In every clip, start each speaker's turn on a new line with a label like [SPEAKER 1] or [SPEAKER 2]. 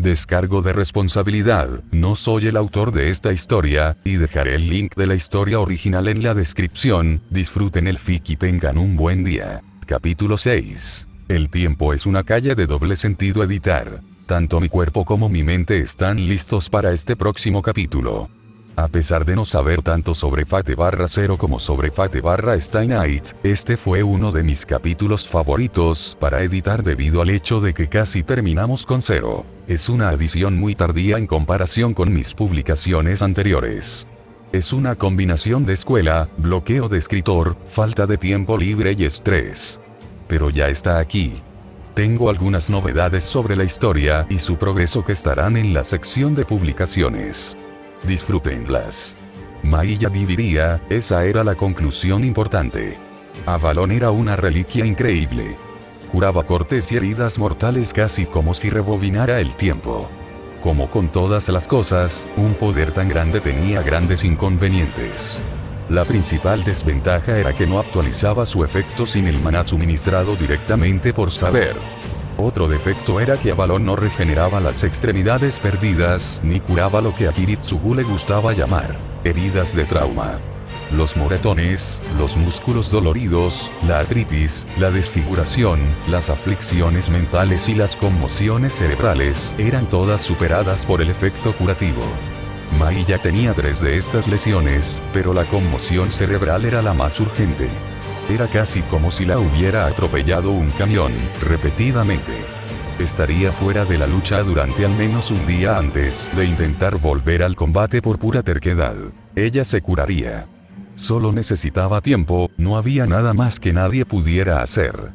[SPEAKER 1] Descargo de responsabilidad, no soy el autor de esta historia, y dejaré el link de la historia original en la descripción. Disfruten el fic y tengan un buen día. Capítulo 6. El tiempo es una calle de doble sentido. Editar. Tanto mi cuerpo como mi mente están listos para este próximo capítulo. A pesar de no saber tanto sobre Fate/Zero como sobre Fate/Stay Night, este fue uno de mis capítulos favoritos para editar debido al hecho de que casi terminamos con Zero. Es una adición muy tardía en comparación con mis publicaciones anteriores. Es una combinación de escuela, bloqueo de escritor, falta de tiempo libre y estrés. Pero ya está aquí. Tengo algunas novedades sobre la historia y su progreso que estarán en la sección de publicaciones. Disfrútenlas. Mailla viviría, esa era la conclusión importante. Avalon era una reliquia increíble. Curaba cortes y heridas mortales casi como si rebobinara el tiempo. Como con todas las cosas, un poder tan grande tenía grandes inconvenientes. La principal desventaja era que no actualizaba su efecto sin el maná suministrado directamente por saber. Otro defecto era que Avalon no regeneraba las extremidades perdidas, ni curaba lo que a Kiritsugu le gustaba llamar heridas de trauma. Los moretones, los músculos doloridos, la artritis, la desfiguración, las aflicciones mentales y las conmociones cerebrales eran todas superadas por el efecto curativo. Mai ya tenía 3 de estas lesiones, pero la conmoción cerebral era la más urgente. Era casi como si la hubiera atropellado un camión, repetidamente. Estaría fuera de la lucha durante al menos un día antes de intentar volver al combate por pura terquedad. Ella se curaría. Solo necesitaba tiempo, no había nada más que nadie pudiera hacer.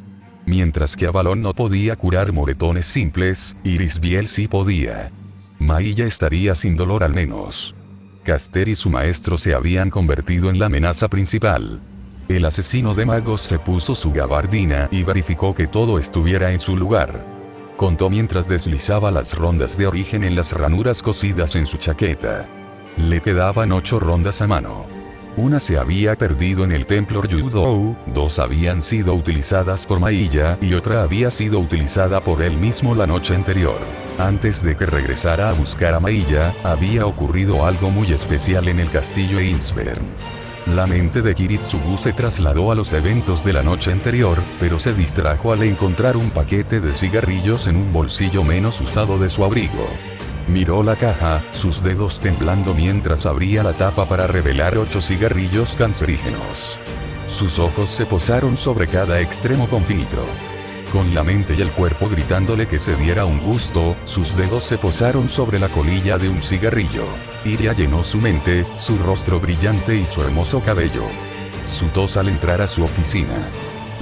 [SPEAKER 1] Mientras que Avalon no podía curar moretones simples, Irisbiel sí podía. Mai ya estaría sin dolor al menos. Caster y su maestro se habían convertido en la amenaza principal. El asesino de magos se puso su gabardina y verificó que todo estuviera en su lugar. Contó mientras deslizaba las rondas de origen en las ranuras cosidas en su chaqueta. Le quedaban 8 rondas a mano. Una se había perdido en el templo Ryudou, 2 habían sido utilizadas por Mailla y otra había sido utilizada por él mismo la noche anterior. Antes de que regresara a buscar a Mailla, había ocurrido algo muy especial en el castillo Einsvern. La mente de Kiritsugu se trasladó a los eventos de la noche anterior, pero se distrajo al encontrar un paquete de cigarrillos en un bolsillo menos usado de su abrigo. Miró la caja, sus dedos temblando mientras abría la tapa para revelar 8 cigarrillos cancerígenos. Sus ojos se posaron sobre cada extremo con filtro. Con la mente y el cuerpo gritándole que se diera un gusto, sus dedos se posaron sobre la colilla de un cigarrillo. Iria llenó su mente, su rostro brillante y su hermoso cabello. Su tos al entrar a su oficina.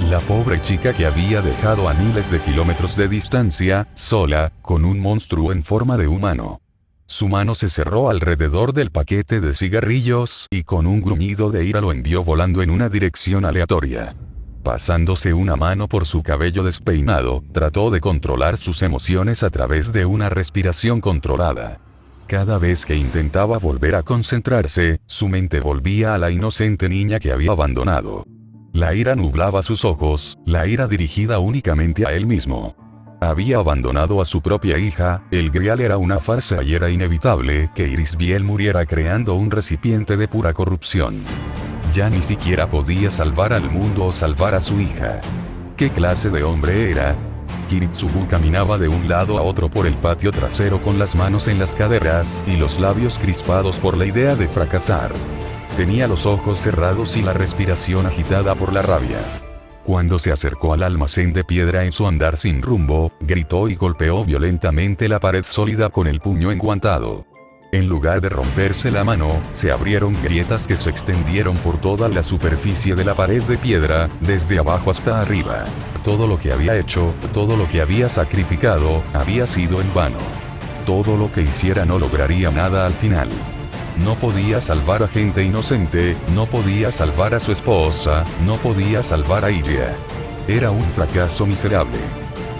[SPEAKER 1] La pobre chica que había dejado a miles de kilómetros de distancia, sola, con un monstruo en forma de humano. Su mano se cerró alrededor del paquete de cigarrillos y con un gruñido de ira lo envió volando en una dirección aleatoria. Pasándose una mano por su cabello despeinado, trató de controlar sus emociones a través de una respiración controlada. Cada vez que intentaba volver a concentrarse, su mente volvía a la inocente niña que había abandonado. La ira nublaba sus ojos, la ira dirigida únicamente a él mismo. Había abandonado a su propia hija, el Grial era una farsa y era inevitable que Irisbiel muriera creando un recipiente de pura corrupción. Ya ni siquiera podía salvar al mundo o salvar a su hija. ¿Qué clase de hombre era? Kiritsugu caminaba de un lado a otro por el patio trasero con las manos en las caderas y los labios crispados por la idea de fracasar. Tenía los ojos cerrados y la respiración agitada por la rabia. Cuando se acercó al almacén de piedra en su andar sin rumbo, gritó y golpeó violentamente la pared sólida con el puño enguantado. En lugar de romperse la mano, se abrieron grietas que se extendieron por toda la superficie de la pared de piedra, desde abajo hasta arriba. Todo lo que había hecho, todo lo que había sacrificado, había sido en vano. Todo lo que hiciera no lograría nada al final. No podía salvar a gente inocente, no podía salvar a su esposa, no podía salvar a Iria. Era un fracaso miserable.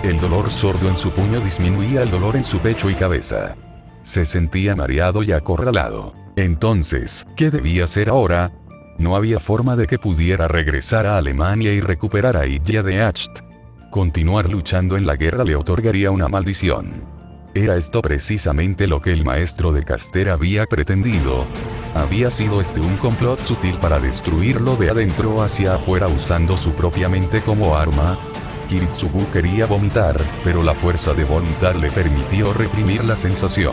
[SPEAKER 1] El dolor sordo en su puño disminuía el dolor en su pecho y cabeza. Se sentía mareado y acorralado. Entonces, ¿qué debía hacer ahora? No había forma de que pudiera regresar a Alemania y recuperar a Iria de Acht. Continuar luchando en la guerra le otorgaría una maldición. Era esto precisamente lo que el maestro de Caster había pretendido. Había sido este un complot sutil para destruirlo de adentro hacia afuera usando su propia mente como arma. Kiritsugu quería vomitar, pero la fuerza de voluntad le permitió reprimir la sensación.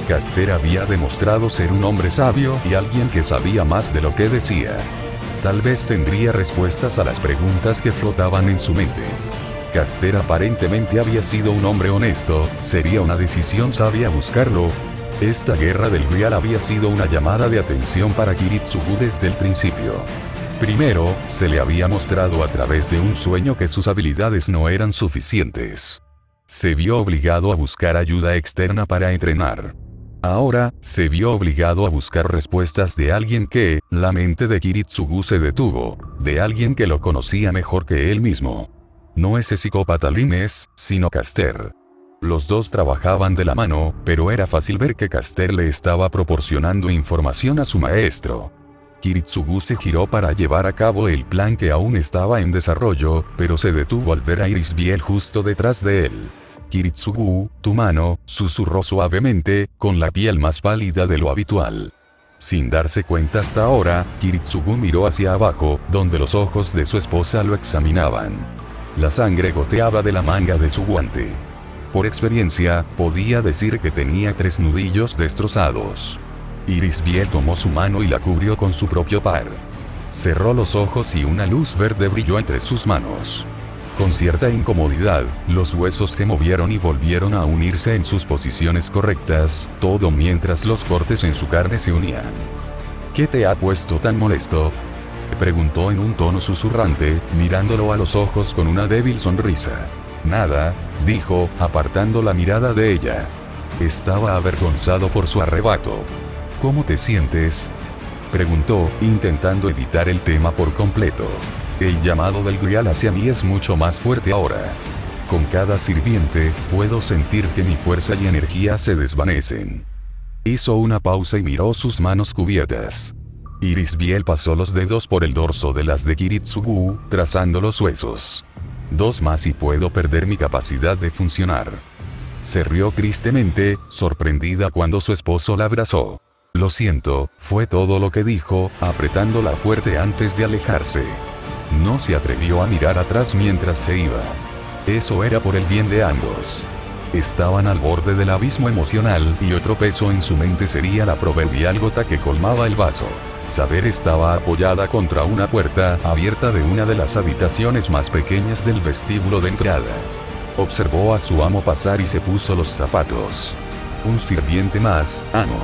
[SPEAKER 1] Caster había demostrado ser un hombre sabio y alguien que sabía más de lo que decía. Tal vez tendría respuestas a las preguntas que flotaban en su mente. Caster aparentemente había sido un hombre honesto, sería una decisión sabia buscarlo. Esta guerra del Grial había sido una llamada de atención para Kiritsugu desde el principio. Primero, se le había mostrado a través de un sueño que sus habilidades no eran suficientes. Se vio obligado a buscar ayuda externa para entrenar. Ahora, se vio obligado a buscar respuestas de alguien que, la mente de Kiritsugu se detuvo, de alguien que lo conocía mejor que él mismo. No ese psicópata Limes, sino Caster. Los dos trabajaban de la mano, pero era fácil ver que Caster le estaba proporcionando información a su maestro. Kiritsugu se giró para llevar a cabo el plan que aún estaba en desarrollo, pero se detuvo al ver a Irisbiel justo detrás de él. Kiritsugu, tu mano, susurró suavemente, con la piel más pálida de lo habitual. Sin darse cuenta hasta ahora, Kiritsugu miró hacia abajo, donde los ojos de su esposa lo examinaban. La sangre goteaba de la manga de su guante. Por experiencia, podía decir que tenía 3 nudillos destrozados. Irisbiel tomó su mano y la cubrió con su propio par. Cerró los ojos y una luz verde brilló entre sus manos. Con cierta incomodidad, los huesos se movieron y volvieron a unirse en sus posiciones correctas, todo mientras los cortes en su carne se unían. ¿Qué te ha puesto tan molesto?, preguntó en un tono susurrante, mirándolo a los ojos con una débil sonrisa. Nada, dijo, apartando la mirada de ella. Estaba avergonzado por su arrebato. ¿Cómo te sientes?, preguntó, intentando evitar el tema por completo. El llamado del Grial hacia mí es mucho más fuerte ahora. Con cada sirviente, puedo sentir que mi fuerza y energía se desvanecen. Hizo una pausa y miró sus manos cubiertas. Irisbiel pasó los dedos por el dorso de las de Kiritsugu, trazando los huesos. 2 más y puedo perder mi capacidad de funcionar. Se rió tristemente, sorprendida cuando su esposo la abrazó. Lo siento, fue todo lo que dijo, apretándola fuerte antes de alejarse. No se atrevió a mirar atrás mientras se iba. Eso era por el bien de ambos. Estaban al borde del abismo emocional y otro peso en su mente sería la proverbial gota que colmaba el vaso. Saber estaba apoyada contra una puerta abierta de una de las habitaciones más pequeñas del vestíbulo de entrada. Observó a su amo pasar y se puso los zapatos. Un sirviente más, amo.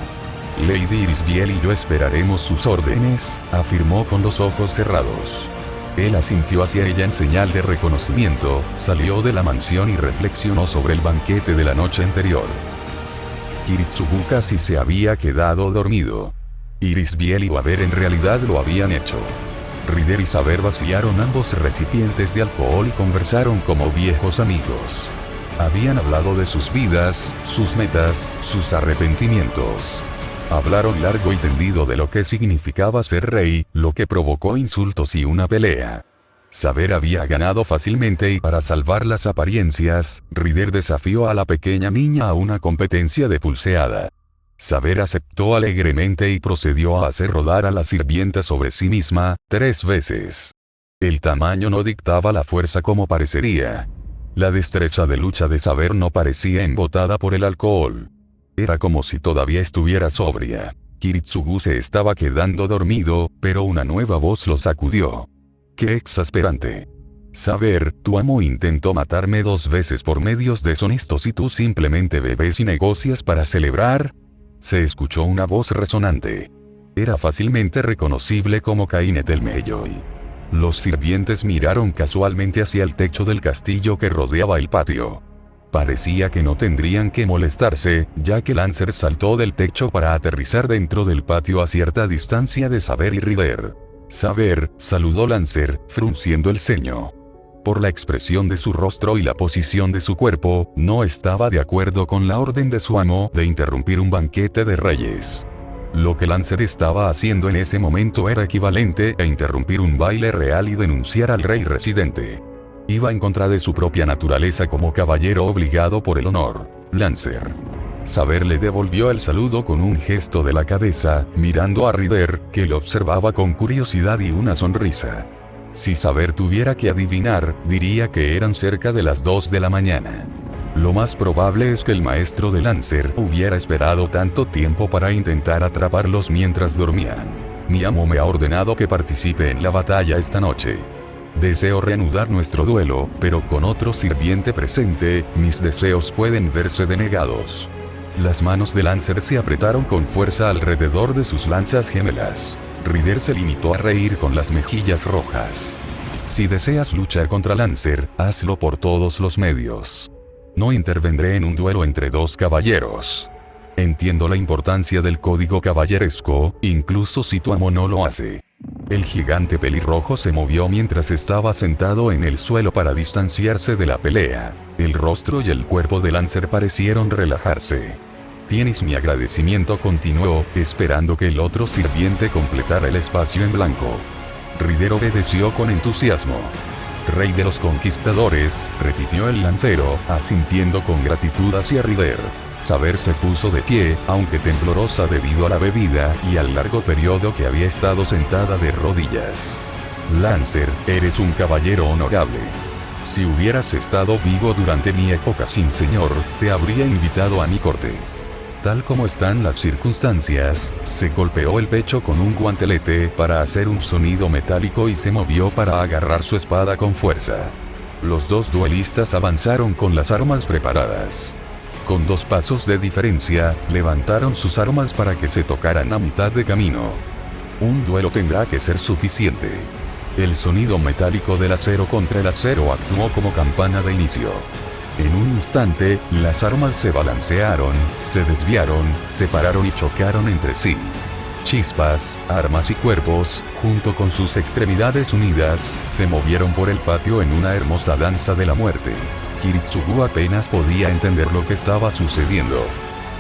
[SPEAKER 1] Lady Irisbiel y yo esperaremos sus órdenes, afirmó con los ojos cerrados. Él asintió hacia ella en señal de reconocimiento, salió de la mansión y reflexionó sobre el banquete de la noche anterior. Kiritsugu casi se había quedado dormido. Irisbiel y Waver en realidad lo habían hecho. Rider y Saber vaciaron ambos recipientes de alcohol y conversaron como viejos amigos. Habían hablado de sus vidas, sus metas, sus arrepentimientos. Hablaron largo y tendido de lo que significaba ser rey, lo que provocó insultos y una pelea. Saber había ganado fácilmente y para salvar las apariencias, Rider desafió a la pequeña niña a una competencia de pulseada. Saber aceptó alegremente y procedió a hacer rodar a la sirvienta sobre sí misma, 3 veces. El tamaño no dictaba la fuerza como parecería. La destreza de lucha de Saber no parecía embotada por el alcohol. Era como si todavía estuviera sobria. Kiritsugu se estaba quedando dormido, pero una nueva voz lo sacudió. ¡Qué exasperante! Saber, tu amo intentó matarme 2 veces por medios deshonestos y tú simplemente bebes y negocias para celebrar. Se escuchó una voz resonante. Era fácilmente reconocible como Kainet el Melloi. Los sirvientes miraron casualmente hacia el techo del castillo que rodeaba el patio. Parecía que no tendrían que molestarse, ya que Lancer saltó del techo para aterrizar dentro del patio a cierta distancia de Saber y Rider. Saber, saludó Lancer, frunciendo el ceño. Por la expresión de su rostro y la posición de su cuerpo, no estaba de acuerdo con la orden de su amo de interrumpir un banquete de reyes. Lo que Lancer estaba haciendo en ese momento era equivalente a interrumpir un baile real y denunciar al rey residente. Iba en contra de su propia naturaleza como caballero obligado por el honor. Lancer. Saber le devolvió el saludo con un gesto de la cabeza, mirando a Ryder, que lo observaba con curiosidad y una sonrisa. Si Saber tuviera que adivinar, diría que eran cerca de las 2 de la mañana. Lo más probable es que el maestro de Lancer hubiera esperado tanto tiempo para intentar atraparlos mientras dormían. Mi amo me ha ordenado que participe en la batalla esta noche. Deseo reanudar nuestro duelo, pero con otro sirviente presente, mis deseos pueden verse denegados. Las manos de Lancer se apretaron con fuerza alrededor de sus lanzas gemelas. Ryder se limitó a reír con las mejillas rojas. Si deseas luchar contra Lancer, hazlo por todos los medios. No intervendré en un duelo entre dos caballeros. Entiendo la importancia del código caballeresco, incluso si tu amo no lo hace. El gigante pelirrojo se movió mientras estaba sentado en el suelo para distanciarse de la pelea. El rostro y el cuerpo de Lancer parecieron relajarse. Tienes mi agradecimiento, continuó, esperando que el otro sirviente completara el espacio en blanco. Ryder obedeció con entusiasmo. Rey de los conquistadores, repitió el lancero, asintiendo con gratitud hacia Ryder. Saber se puso de pie, aunque temblorosa debido a la bebida y al largo periodo que había estado sentada de rodillas. Lancer, eres un caballero honorable. Si hubieras estado vivo durante mi época sin señor, te habría invitado a mi corte. Tal como están las circunstancias, se golpeó el pecho con un guantelete para hacer un sonido metálico y se movió para agarrar su espada con fuerza. Los dos duelistas avanzaron con las armas preparadas. Con 2 pasos de diferencia, levantaron sus armas para que se tocaran a mitad de camino. Un duelo tendrá que ser suficiente. El sonido metálico del acero contra el acero actuó como campana de inicio. En un instante, las armas se balancearon, se desviaron, se pararon y chocaron entre sí. Chispas, armas y cuerpos, junto con sus extremidades unidas, se movieron por el patio en una hermosa danza de la muerte. Kiritsugu apenas podía entender lo que estaba sucediendo.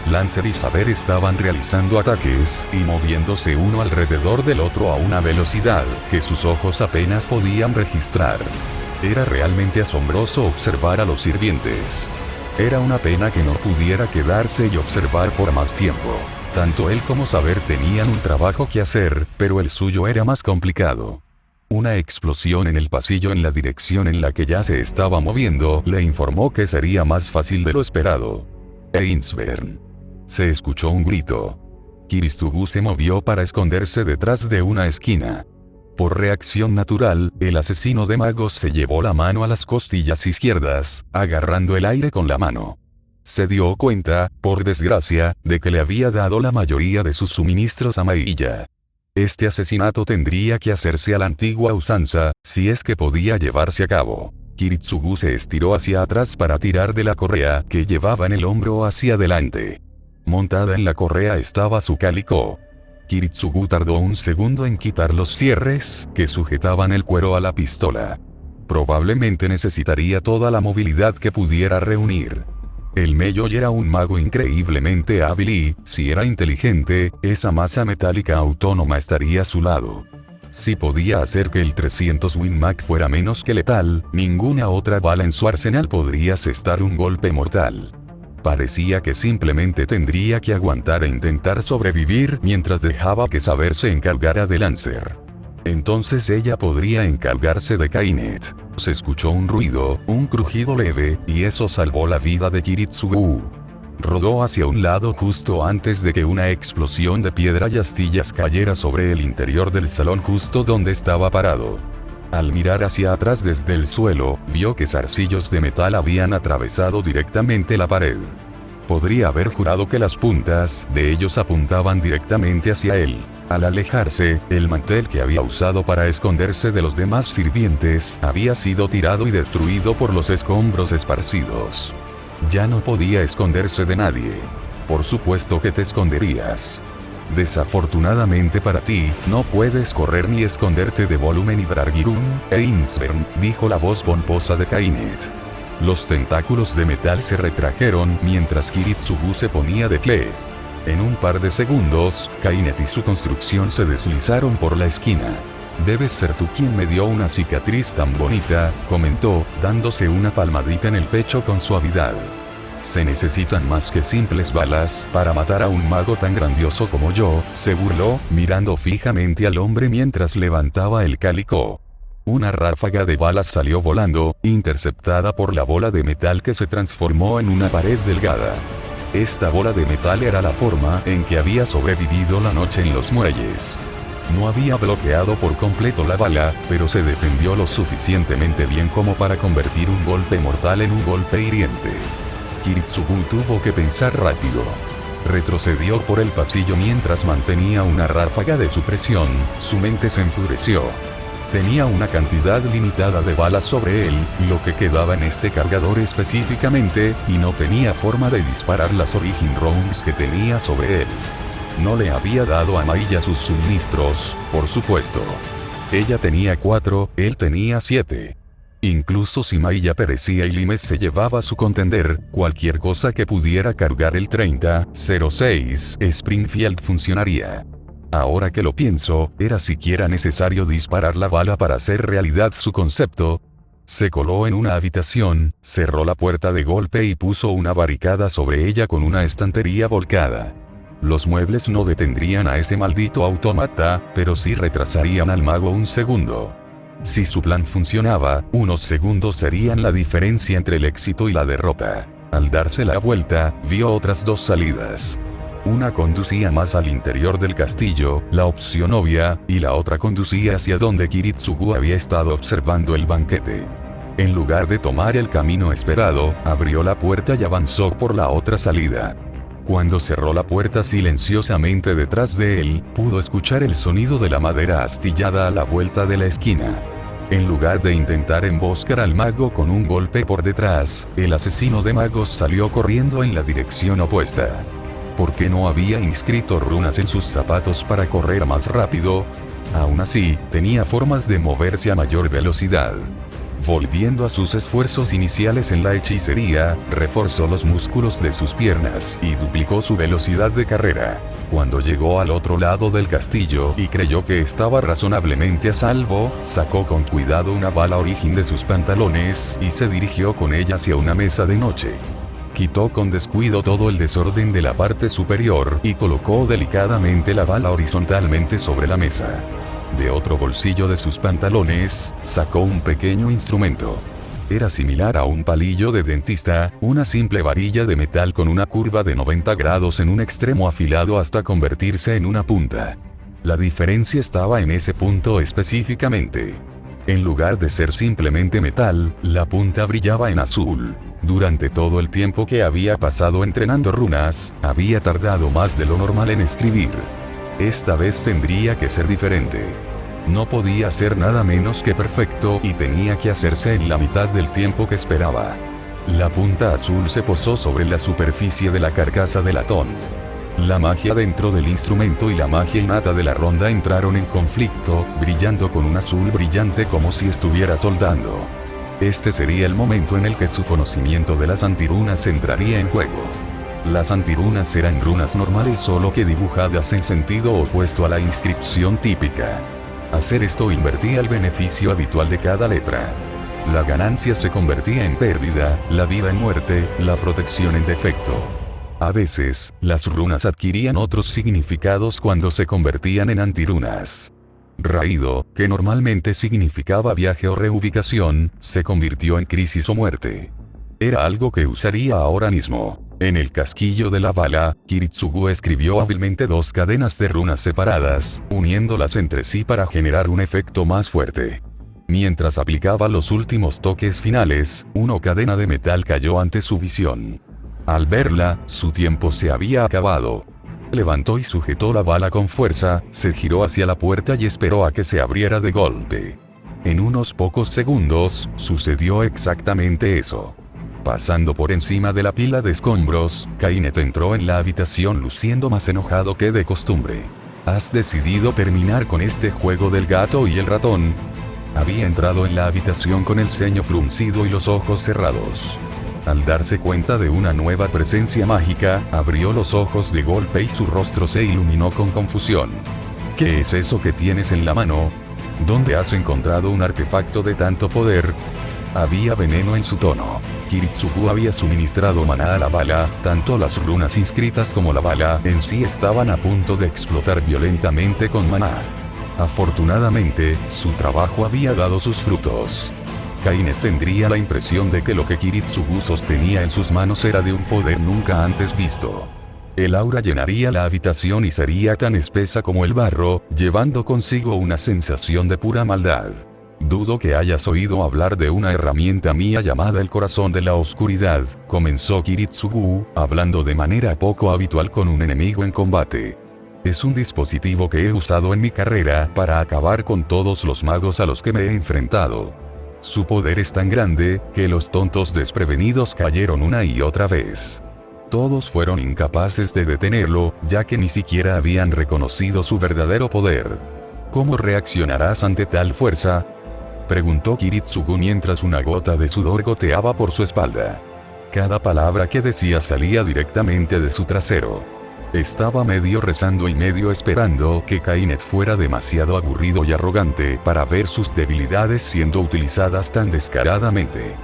[SPEAKER 1] Lancer y Saber estaban realizando ataques y moviéndose uno alrededor del otro a una velocidad que sus ojos apenas podían registrar. Era realmente asombroso observar a los sirvientes. Era una pena que no pudiera quedarse y observar por más tiempo. Tanto él como Saber tenían un trabajo que hacer, pero el suyo era más complicado. Una explosión en el pasillo en la dirección en la que ya se estaba moviendo le informó que sería más fácil de lo esperado. Einsvern. Se escuchó un grito. Kiritsugu se movió para esconderse detrás de una esquina. Por reacción natural, el asesino de magos se llevó la mano a las costillas izquierdas, agarrando el aire con la mano. Se dio cuenta, por desgracia, de que le había dado la mayoría de sus suministros a Mailla. Este asesinato tendría que hacerse a la antigua usanza, si es que podía llevarse a cabo. Kiritsugu se estiró hacia atrás para tirar de la correa que llevaba en el hombro hacia adelante. Montada en la correa estaba su cálico. Kiritsugu tardó un segundo en quitar los cierres que sujetaban el cuero a la pistola. Probablemente necesitaría toda la movilidad que pudiera reunir. El Meiyoi era un mago increíblemente hábil y, si era inteligente, esa masa metálica autónoma estaría a su lado. Si podía hacer que el 300 Winmag fuera menos que letal, ninguna otra bala en su arsenal podría asestar un golpe mortal. Parecía que simplemente tendría que aguantar e intentar sobrevivir mientras dejaba que Saber se encargara de Lancer. Entonces ella podría encargarse de Kainet. Se escuchó un ruido, un crujido leve, y eso salvó la vida de Kiritsugu. Rodó hacia un lado justo antes de que una explosión de piedra y astillas cayera sobre el interior del salón justo donde estaba parado. Al mirar hacia atrás desde el suelo, vio que zarcillos de metal habían atravesado directamente la pared. Podría haber jurado que las puntas de ellos apuntaban directamente hacia él. Al alejarse, el mantel que había usado para esconderse de los demás sirvientes había sido tirado y destruido por los escombros esparcidos. Ya no podía esconderse de nadie. Por supuesto que te esconderías. Desafortunadamente para ti, no puedes correr ni esconderte de Volumen y Dragirun, Einsvern, dijo la voz pomposa de Kainet. Los tentáculos de metal se retrajeron mientras Kiritsugu se ponía de pie. En un par de segundos, Kainet y su construcción se deslizaron por la esquina. Debes ser tú quien me dio una cicatriz tan bonita, comentó, dándose una palmadita en el pecho con suavidad. Se necesitan más que simples balas para matar a un mago tan grandioso como yo, se burló, mirando fijamente al hombre mientras levantaba el cálico. Una ráfaga de balas salió volando, interceptada por la bola de metal que se transformó en una pared delgada. Esta bola de metal era la forma en que había sobrevivido la noche en los muelles. No había bloqueado por completo la bala, pero se defendió lo suficientemente bien como para convertir un golpe mortal en un golpe hiriente. Kiritsugu tuvo que pensar rápido. Retrocedió por el pasillo mientras mantenía una ráfaga de supresión, su mente se enfureció. Tenía una cantidad limitada de balas sobre él, lo que quedaba en este cargador específicamente, y no tenía forma de disparar las Origin Rounds que tenía sobre él. No le había dado a Mailla sus suministros, por supuesto. Ella tenía 4, él tenía 7. Incluso si Mailla perecía y Limes se llevaba su contender, cualquier cosa que pudiera cargar el 30-06 Springfield funcionaría. Ahora que lo pienso, ¿era siquiera necesario disparar la bala para hacer realidad su concepto? Se coló en una habitación, cerró la puerta de golpe y puso una barricada sobre ella con una estantería volcada. Los muebles no detendrían a ese maldito autómata, pero sí retrasarían al mago un segundo. Si su plan funcionaba, unos segundos serían la diferencia entre el éxito y la derrota. Al darse la vuelta, vio otras dos salidas. Una conducía más al interior del castillo, la opción obvia, y la otra conducía hacia donde Kiritsugu había estado observando el banquete. En lugar de tomar el camino esperado, abrió la puerta y avanzó por la otra salida. Cuando cerró la puerta silenciosamente detrás de él, pudo escuchar el sonido de la madera astillada a la vuelta de la esquina. En lugar de intentar emboscar al mago con un golpe por detrás, el asesino de magos salió corriendo en la dirección opuesta. ¿Por qué no había inscrito runas en sus zapatos para correr más rápido? Aún así, tenía formas de moverse a mayor velocidad. Volviendo a sus esfuerzos iniciales en la hechicería, reforzó los músculos de sus piernas y duplicó su velocidad de carrera. Cuando llegó al otro lado del castillo y creyó que estaba razonablemente a salvo, sacó con cuidado una bala Origin de sus pantalones y se dirigió con ella hacia una mesa de noche. Quitó con descuido todo el desorden de la parte superior y colocó delicadamente la bala horizontalmente sobre la mesa. De otro bolsillo de sus pantalones, sacó un pequeño instrumento. Era similar a un palillo de dentista, una simple varilla de metal con una curva de 90 grados en un extremo afilado hasta convertirse en una punta. La diferencia estaba en ese punto específicamente. En lugar de ser simplemente metal, la punta brillaba en azul. Durante todo el tiempo que había pasado entrenando runas, había tardado más de lo normal en escribir. Esta vez tendría que ser diferente. No podía ser nada menos que perfecto y tenía que hacerse en la mitad del tiempo que esperaba. La punta azul se posó sobre la superficie de la carcasa de latón. La magia dentro del instrumento y la magia innata de la ronda entraron en conflicto, brillando con un azul brillante como si estuviera soldando. Este sería el momento en el que su conocimiento de las antirunas entraría en juego. Las antirunas eran runas normales solo que dibujadas en sentido opuesto a la inscripción típica. Hacer esto invertía el beneficio habitual de cada letra. La ganancia se convertía en pérdida, la vida en muerte, la protección en defecto. A veces, las runas adquirían otros significados cuando se convertían en antirunas. Raído, que normalmente significaba viaje o reubicación, se convirtió en crisis o muerte. Era algo que usaría ahora mismo. En el casquillo de la bala, Kiritsugu escribió hábilmente 2 cadenas de runas separadas, uniéndolas entre sí para generar un efecto más fuerte. Mientras aplicaba los últimos toques finales, una cadena de metal cayó ante su visión. Al verla, su tiempo se había acabado. Levantó y sujetó la bala con fuerza, se giró hacia la puerta y esperó a que se abriera de golpe. En unos pocos segundos, sucedió exactamente eso. Pasando por encima de la pila de escombros, Kainet entró en la habitación luciendo más enojado que de costumbre. ¿Has decidido terminar con este juego del gato y el ratón? Había entrado en la habitación con el ceño fruncido y los ojos cerrados. Al darse cuenta de una nueva presencia mágica, abrió los ojos de golpe y su rostro se iluminó con confusión. ¿Qué es eso que tienes en la mano? ¿Dónde has encontrado un artefacto de tanto poder? Había veneno en su tono. Kiritsugu había suministrado maná a la bala, tanto las runas inscritas como la bala en sí estaban a punto de explotar violentamente con maná. Afortunadamente, su trabajo había dado sus frutos. Kainet tendría la impresión de que lo que Kiritsugu sostenía en sus manos era de un poder nunca antes visto. El aura llenaría la habitación y sería tan espesa como el barro, llevando consigo una sensación de pura maldad. Dudo que hayas oído hablar de una herramienta mía llamada el corazón de la oscuridad, comenzó Kiritsugu, hablando de manera poco habitual con un enemigo en combate. Es un dispositivo que he usado en mi carrera para acabar con todos los magos a los que me he enfrentado. Su poder es tan grande, que los tontos desprevenidos cayeron una y otra vez. Todos fueron incapaces de detenerlo, ya que ni siquiera habían reconocido su verdadero poder. ¿Cómo reaccionarás ante tal fuerza?, preguntó Kiritsugu mientras una gota de sudor goteaba por su espalda. Cada palabra que decía salía directamente de su trasero. Estaba medio rezando y medio esperando que Kainet fuera demasiado aburrido y arrogante para ver sus debilidades siendo utilizadas tan descaradamente.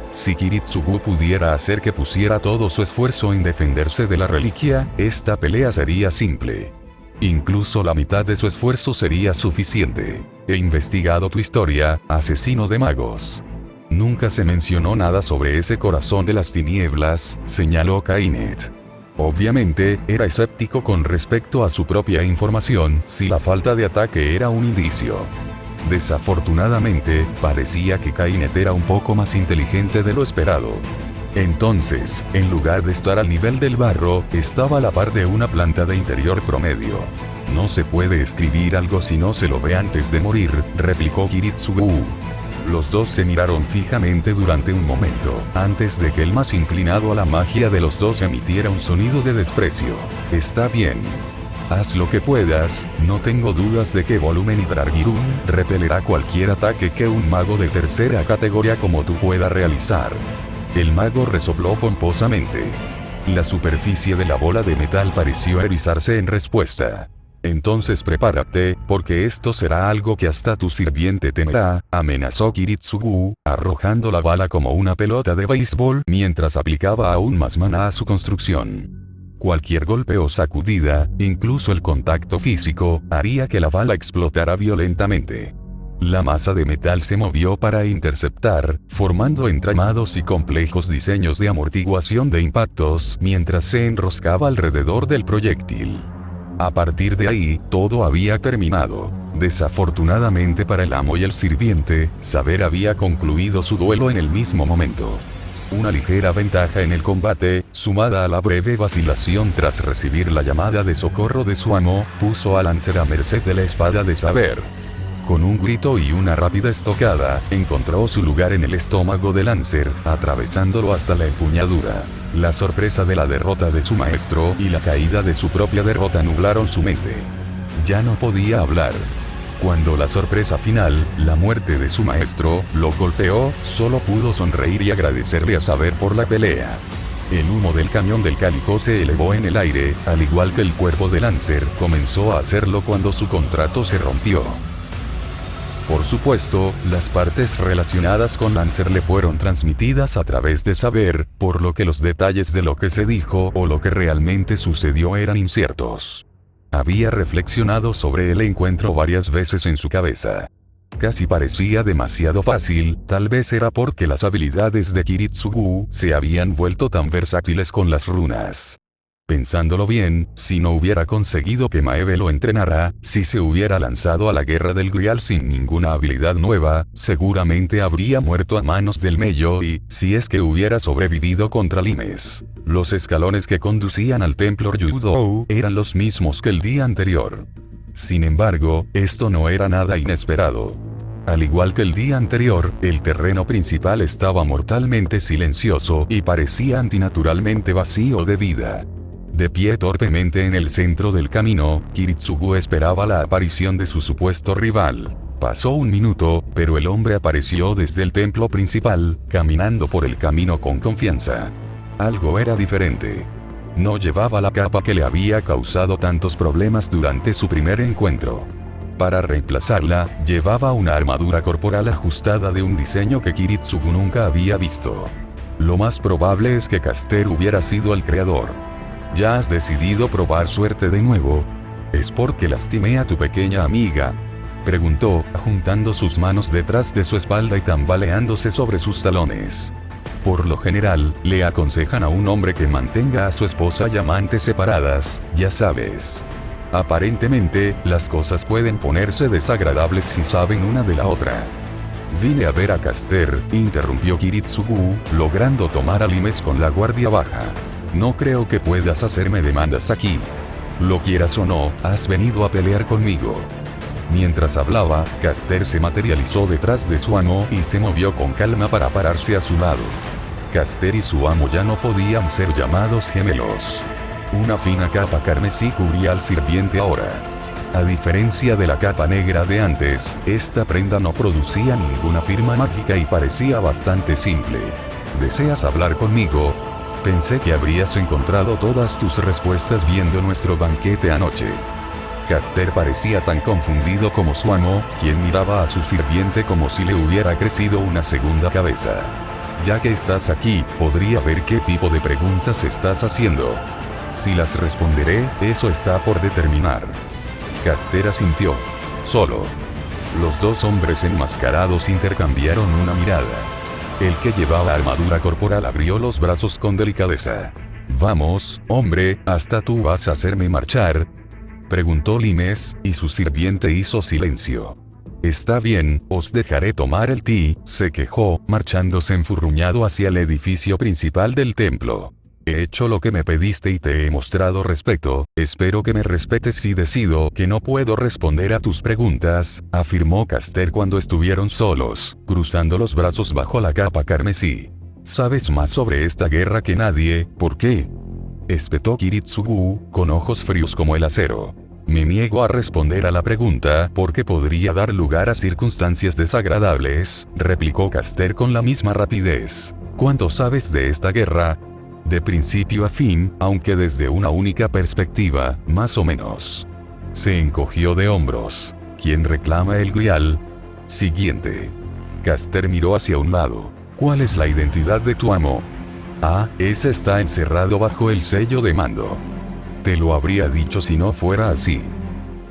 [SPEAKER 1] Si Kiritsugu pudiera hacer que pusiera todo su esfuerzo en defenderse de la reliquia, esta pelea sería simple. Incluso la mitad de su esfuerzo sería suficiente. He investigado tu historia, asesino de magos. Nunca se mencionó nada sobre ese corazón de las tinieblas, señaló Kainet. Obviamente, era escéptico con respecto a su propia información, si la falta de ataque era un indicio. Desafortunadamente, parecía que Kainet era un poco más inteligente de lo esperado. Entonces, en lugar de estar al nivel del barro, estaba a la par de una planta de interior promedio. No se puede escribir algo si no se lo ve antes de morir, replicó Kiritsugu. Los dos se miraron fijamente durante un momento, antes de que el más inclinado a la magia de los dos emitiera un sonido de desprecio. Está bien. Haz lo que puedas, no tengo dudas de que Volumen Hydrargirun repelerá cualquier ataque que un mago de tercera categoría como tú pueda realizar. El mago resopló pomposamente. La superficie de la bola de metal pareció erizarse en respuesta. Entonces prepárate, porque esto será algo que hasta tu sirviente temerá, amenazó Kiritsugu, arrojando la bala como una pelota de béisbol mientras aplicaba aún más maná a su construcción. Cualquier golpe o sacudida, incluso el contacto físico, haría que la bala explotara violentamente. La masa de metal se movió para interceptar, formando entramados y complejos diseños de amortiguación de impactos mientras se enroscaba alrededor del proyectil. A partir de ahí, todo había terminado. Desafortunadamente para el amo y el sirviente, Saber había concluido su duelo en el mismo momento. Una ligera ventaja en el combate, sumada a la breve vacilación tras recibir la llamada de socorro de su amo, puso a Lancer a merced de la espada de Saber. Con un grito y una rápida estocada, encontró su lugar en el estómago de Lancer, atravesándolo hasta la empuñadura. La sorpresa de la derrota de su maestro y la caída de su propia derrota nublaron su mente. Ya no podía hablar. Cuando la sorpresa final, la muerte de su maestro, lo golpeó, solo pudo sonreír y agradecerle a Saber por la pelea. El humo del cañón del cálico se elevó en el aire, al igual que el cuerpo de Lancer comenzó a hacerlo cuando su contrato se rompió. Por supuesto, las partes relacionadas con Lancer le fueron transmitidas a través de Saber, por lo que los detalles de lo que se dijo o lo que realmente sucedió eran inciertos. Había reflexionado sobre el encuentro varias veces en su cabeza. Casi parecía demasiado fácil, tal vez era porque las habilidades de Kiritsugu se habían vuelto tan versátiles con las runas. Pensándolo bien, si no hubiera conseguido que Maeve lo entrenara, si se hubiera lanzado a la guerra del Grial sin ninguna habilidad nueva, seguramente habría muerto a manos del Mello y, si es que hubiera sobrevivido contra Limes. Los escalones que conducían al templo Ryudou eran los mismos que el día anterior. Sin embargo, esto no era nada inesperado. Al igual que el día anterior, el terreno principal estaba mortalmente silencioso y parecía antinaturalmente vacío de vida. De pie torpemente en el centro del camino, Kiritsugu esperaba la aparición de su supuesto rival. Pasó un minuto, pero el hombre apareció desde el templo principal, caminando por el camino con confianza. Algo era diferente. No llevaba la capa que le había causado tantos problemas durante su primer encuentro. Para reemplazarla, llevaba una armadura corporal ajustada de un diseño que Kiritsugu nunca había visto. Lo más probable es que Caster hubiera sido el creador. ¿Ya has decidido probar suerte de nuevo? ¿Es porque lastimé a tu pequeña amiga?, preguntó, juntando sus manos detrás de su espalda y tambaleándose sobre sus talones. Por lo general, le aconsejan a un hombre que mantenga a su esposa y amante separadas, ya sabes. Aparentemente, las cosas pueden ponerse desagradables si saben una de la otra. Vine a ver a Caster, interrumpió Kiritsugu, logrando tomar a Limes con la guardia baja. No creo que puedas hacerme demandas aquí. Lo quieras o no, has venido a pelear conmigo. Mientras hablaba, Caster se materializó detrás de su amo y se movió con calma para pararse a su lado. Caster y su amo ya no podían ser llamados gemelos. Una fina capa carmesí cubría al sirviente ahora. A diferencia de la capa negra de antes, esta prenda no producía ninguna firma mágica y parecía bastante simple. ¿Deseas hablar conmigo? Pensé que habrías encontrado todas tus respuestas viendo nuestro banquete anoche. Caster parecía tan confundido como su amo, quien miraba a su sirviente como si le hubiera crecido una segunda cabeza. Ya que estás aquí, podría ver qué tipo de preguntas estás haciendo. Si las responderé, eso está por determinar. Caster asintió. Solo. Los dos hombres enmascarados intercambiaron una mirada. El que llevaba armadura corporal abrió los brazos con delicadeza. Vamos, hombre, ¿hasta tú vas a hacerme marchar?, preguntó Limes, y su sirviente hizo silencio. Está bien, os dejaré tomar el té, se quejó, marchándose enfurruñado hacia el edificio principal del templo. He hecho lo que me pediste y te he mostrado respeto, espero que me respetes si decido que no puedo responder a tus preguntas, afirmó Caster cuando estuvieron solos, cruzando los brazos bajo la capa carmesí. Sabes más sobre esta guerra que nadie, ¿por qué?, espetó Kiritsugu, con ojos fríos como el acero. Me niego a responder a la pregunta porque podría dar lugar a circunstancias desagradables, replicó Caster con la misma rapidez. ¿Cuánto sabes de esta guerra? De principio a fin, aunque desde una única perspectiva, más o menos. Se encogió de hombros. ¿Quién reclama el grial? Siguiente. Caster miró hacia un lado. ¿Cuál es la identidad de tu amo? Ah, ese está encerrado bajo el sello de mando. Te lo habría dicho si no fuera así.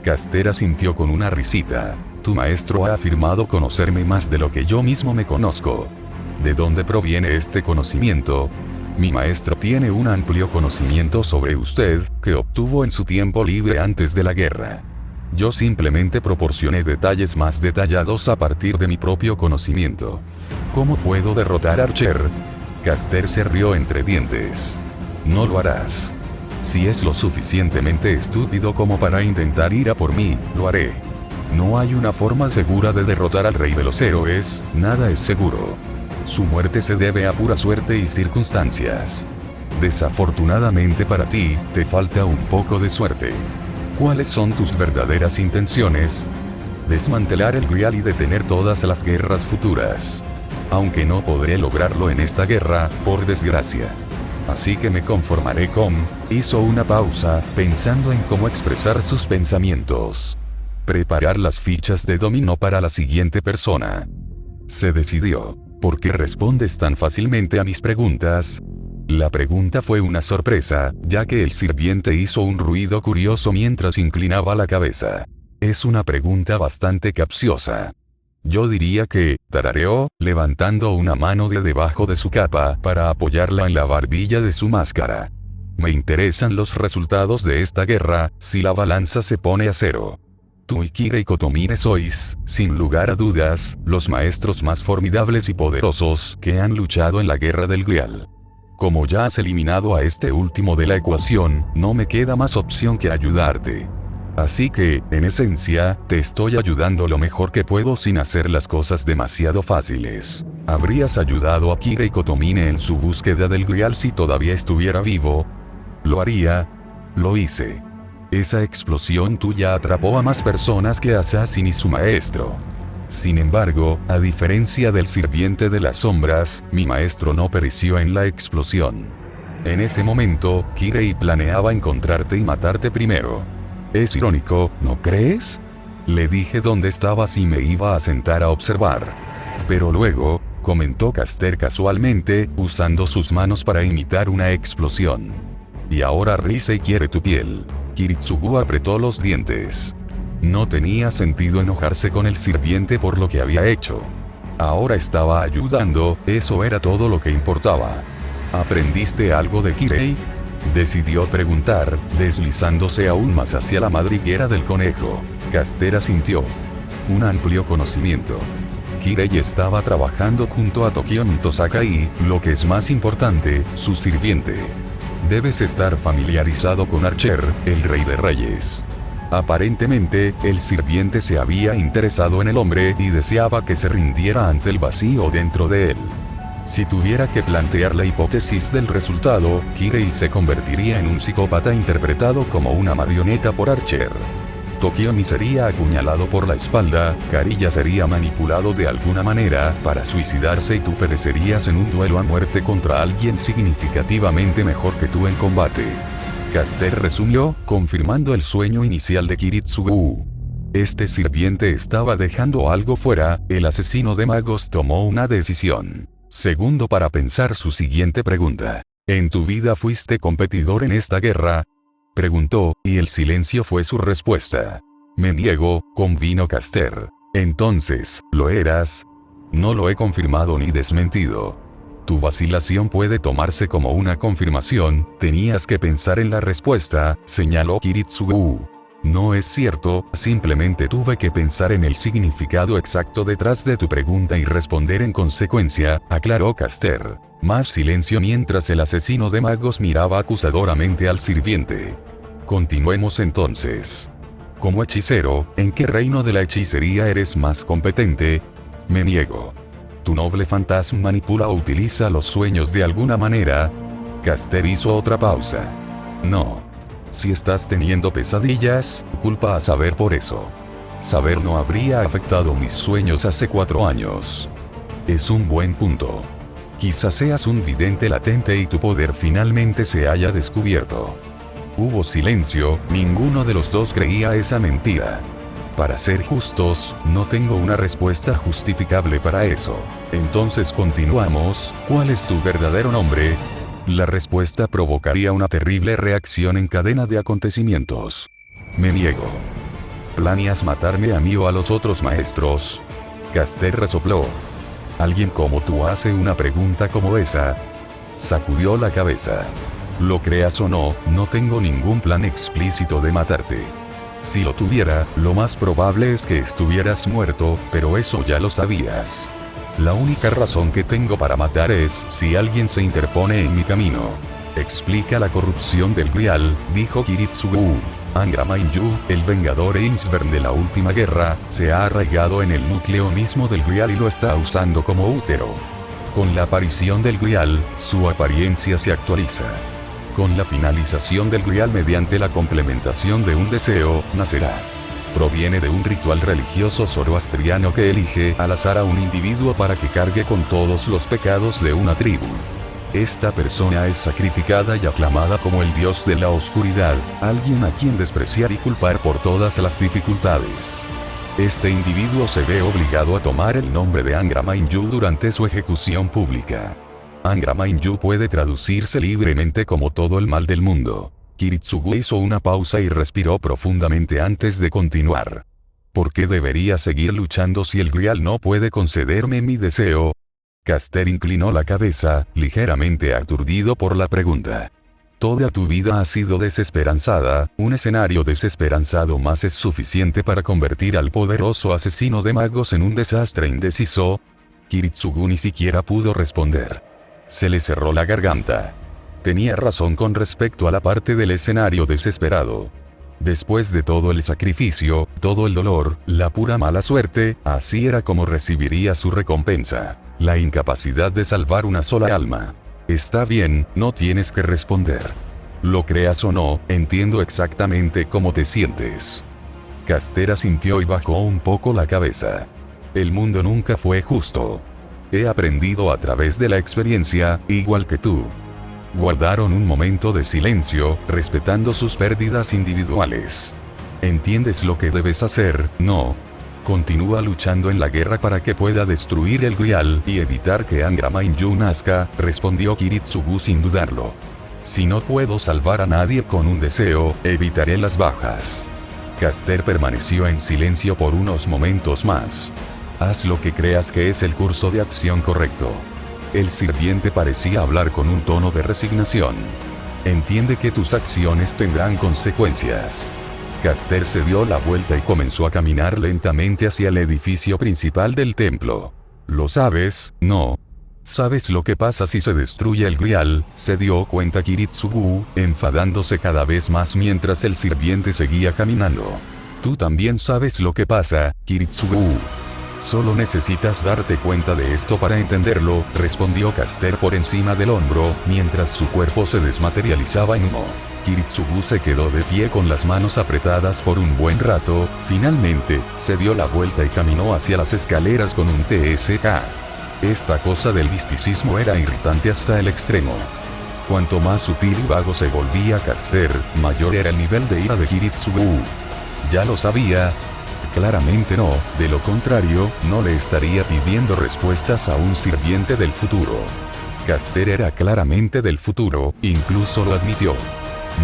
[SPEAKER 1] Caster asintió con una risita. Tu maestro ha afirmado conocerme más de lo que yo mismo me conozco. ¿De dónde proviene este conocimiento? Mi maestro tiene un amplio conocimiento sobre usted, que obtuvo en su tiempo libre antes de la guerra. Yo simplemente proporcioné detalles más detallados a partir de mi propio conocimiento. ¿Cómo puedo derrotar a Archer? Caster se rió entre dientes. No lo harás. Si es lo suficientemente estúpido como para intentar ir a por mí, lo haré. No hay una forma segura de derrotar al rey de los héroes, nada es seguro. Su muerte se debe a pura suerte y circunstancias. Desafortunadamente para ti, te falta un poco de suerte. ¿Cuáles son tus verdaderas intenciones? Desmantelar el Grial y detener todas las guerras futuras. Aunque no podré lograrlo en esta guerra, por desgracia. Así que me conformaré con... Hizo una pausa, pensando en cómo expresar sus pensamientos. Preparar las fichas de dominó para la siguiente persona. Se decidió. ¿Por qué respondes tan fácilmente a mis preguntas? La pregunta fue una sorpresa, ya que el sirviente hizo un ruido curioso mientras inclinaba la cabeza. Es una pregunta bastante capciosa. Yo diría que, tarareó, levantando una mano de debajo de su capa para apoyarla en la barbilla de su máscara. Me interesan los resultados de esta guerra, si la balanza se pone a cero. Tú y Kirei Kotomine sois, sin lugar a dudas, los maestros más formidables y poderosos que han luchado en la guerra del Grial. Como ya has eliminado a este último de la ecuación, no me queda más opción que ayudarte. Así que, en esencia, te estoy ayudando lo mejor que puedo sin hacer las cosas demasiado fáciles. ¿Habrías ayudado a Kirei Kotomine en su búsqueda del Grial si todavía estuviera vivo? Lo haría. Lo hice. Esa explosión tuya atrapó a más personas que Assassin y su maestro. Sin embargo, a diferencia del sirviente de las sombras, mi maestro no pereció en la explosión. En ese momento, Kirei planeaba encontrarte y matarte primero. Es irónico, ¿no crees? Le dije dónde estabas y me iba a sentar a observar. Pero luego, comentó Caster casualmente, usando sus manos para imitar una explosión. Y ahora Rise quiere tu piel. Kiritsugu apretó los dientes. No tenía sentido enojarse con el sirviente por lo que había hecho. Ahora estaba ayudando, eso era todo lo que importaba. ¿Aprendiste algo de Kirei?, decidió preguntar, deslizándose aún más hacia la madriguera del conejo. Caster asintió. Un amplio conocimiento. Kirei estaba trabajando junto a Tokion y Tosaka y, lo que es más importante, su sirviente. Debes estar familiarizado con Archer, el rey de reyes. Aparentemente, el sirviente se había interesado en el hombre y deseaba que se rindiera ante el vacío dentro de él. Si tuviera que plantear la hipótesis del resultado, Kirei se convertiría en un psicópata interpretado como una marioneta por Archer. Tokiomi sería apuñalado por la espalda, Kariya sería manipulado de alguna manera para suicidarse y tú perecerías en un duelo a muerte contra alguien significativamente mejor que tú en combate. Caster resumió, confirmando el sueño inicial de Kiritsugu. Este sirviente estaba dejando algo fuera, el asesino de magos tomó una decisión. Segundo para pensar su siguiente pregunta. ¿En tu vida fuiste competidor en esta guerra?, preguntó, y el silencio fue su respuesta. Me niego, convino Caster. Entonces, ¿lo eras? No lo he confirmado ni desmentido. Tu vacilación puede tomarse como una confirmación, tenías que pensar en la respuesta, señaló Kiritsugu. No es cierto, simplemente tuve que pensar en el significado exacto detrás de tu pregunta y responder en consecuencia, aclaró Caster. Más silencio mientras el asesino de magos miraba acusadoramente al sirviente. Continuemos entonces. Como hechicero, ¿en qué reino de la hechicería eres más competente? Me niego. ¿Tu noble fantasma manipula o utiliza los sueños de alguna manera? Caster hizo otra pausa. No. Si estás teniendo pesadillas, culpa a saber por eso. Saber no habría afectado mis sueños hace 4 años. Es un buen punto. Quizás seas un vidente latente y tu poder finalmente se haya descubierto. Hubo silencio, ninguno de los dos creía esa mentira. Para ser justos, no tengo una respuesta justificable para eso. Entonces continuamos, ¿cuál es tu verdadero nombre? La respuesta provocaría una terrible reacción en cadena de acontecimientos. Me niego. ¿Planeas matarme a mí o a los otros maestros? Caster resopló. ¿Alguien como tú hace una pregunta como esa? Sacudió la cabeza. Lo creas o no, no tengo ningún plan explícito de matarte. Si lo tuviera, lo más probable es que estuvieras muerto, pero eso ya lo sabías. La única razón que tengo para matar es si alguien se interpone en mi camino. Explica la corrupción del Grial, dijo Kiritsugu. Angra Mainyu, el vengador Ainsburn de la última guerra, se ha arraigado en el núcleo mismo del Grial y lo está usando como útero. Con la aparición del Grial, su apariencia se actualiza. Con la finalización del Grial mediante la complementación de un deseo, nacerá. Proviene de un ritual religioso zoroastriano que elige al azar a un individuo para que cargue con todos los pecados de una tribu. Esta persona es sacrificada y aclamada como el dios de la oscuridad, alguien a quien despreciar y culpar por todas las dificultades. Este individuo se ve obligado a tomar el nombre de Angra Mainyu durante su ejecución pública. Angra Mainyu puede traducirse libremente como todo el mal del mundo. Kiritsugu hizo una pausa y respiró profundamente antes de continuar. ¿Por qué debería seguir luchando si el Grial no puede concederme mi deseo? Caster inclinó la cabeza, ligeramente aturdido por la pregunta. Toda tu vida ha sido desesperanzada, un escenario desesperanzado más es suficiente para convertir al poderoso asesino de magos en un desastre indeciso. Kiritsugu ni siquiera pudo responder. Se le cerró la garganta. Tenía razón con respecto a la parte del escenario desesperado. Después de todo el sacrificio, todo el dolor, la pura mala suerte, así era como recibiría su recompensa. La incapacidad de salvar una sola alma. Está bien, no tienes que responder. Lo creas o no, entiendo exactamente cómo te sientes. Caster asintió y bajó un poco la cabeza. El mundo nunca fue justo. He aprendido a través de la experiencia, igual que tú. Guardaron un momento de silencio, respetando sus pérdidas individuales. ¿Entiendes lo que debes hacer? No. Continúa luchando en la guerra para que pueda destruir el Grial y evitar que Angra Mainyu nazca, respondió Kiritsugu sin dudarlo. Si no puedo salvar a nadie con un deseo, evitaré las bajas. Caster permaneció en silencio por unos momentos más. Haz lo que creas que es el curso de acción correcto. El sirviente parecía hablar con un tono de resignación. Entiende que tus acciones tendrán consecuencias. Caster se dio la vuelta y comenzó a caminar lentamente hacia el edificio principal del templo. ¿Lo sabes? No. ¿Sabes lo que pasa si se destruye el Grial? Se dio cuenta Kiritsugu, enfadándose cada vez más mientras el sirviente seguía caminando. Tú también sabes lo que pasa, Kiritsugu. Solo necesitas darte cuenta de esto para entenderlo, respondió Caster por encima del hombro, mientras su cuerpo se desmaterializaba en humo. Kiritsugu se quedó de pie con las manos apretadas por un buen rato, finalmente, se dio la vuelta y caminó hacia las escaleras con un TSK. Esta cosa del misticismo era irritante hasta el extremo. Cuanto más sutil y vago se volvía Caster, mayor era el nivel de ira de Kiritsugu. Ya lo sabía. Claramente no, de lo contrario, no le estaría pidiendo respuestas a un sirviente del futuro. Caster era claramente del futuro, incluso lo admitió.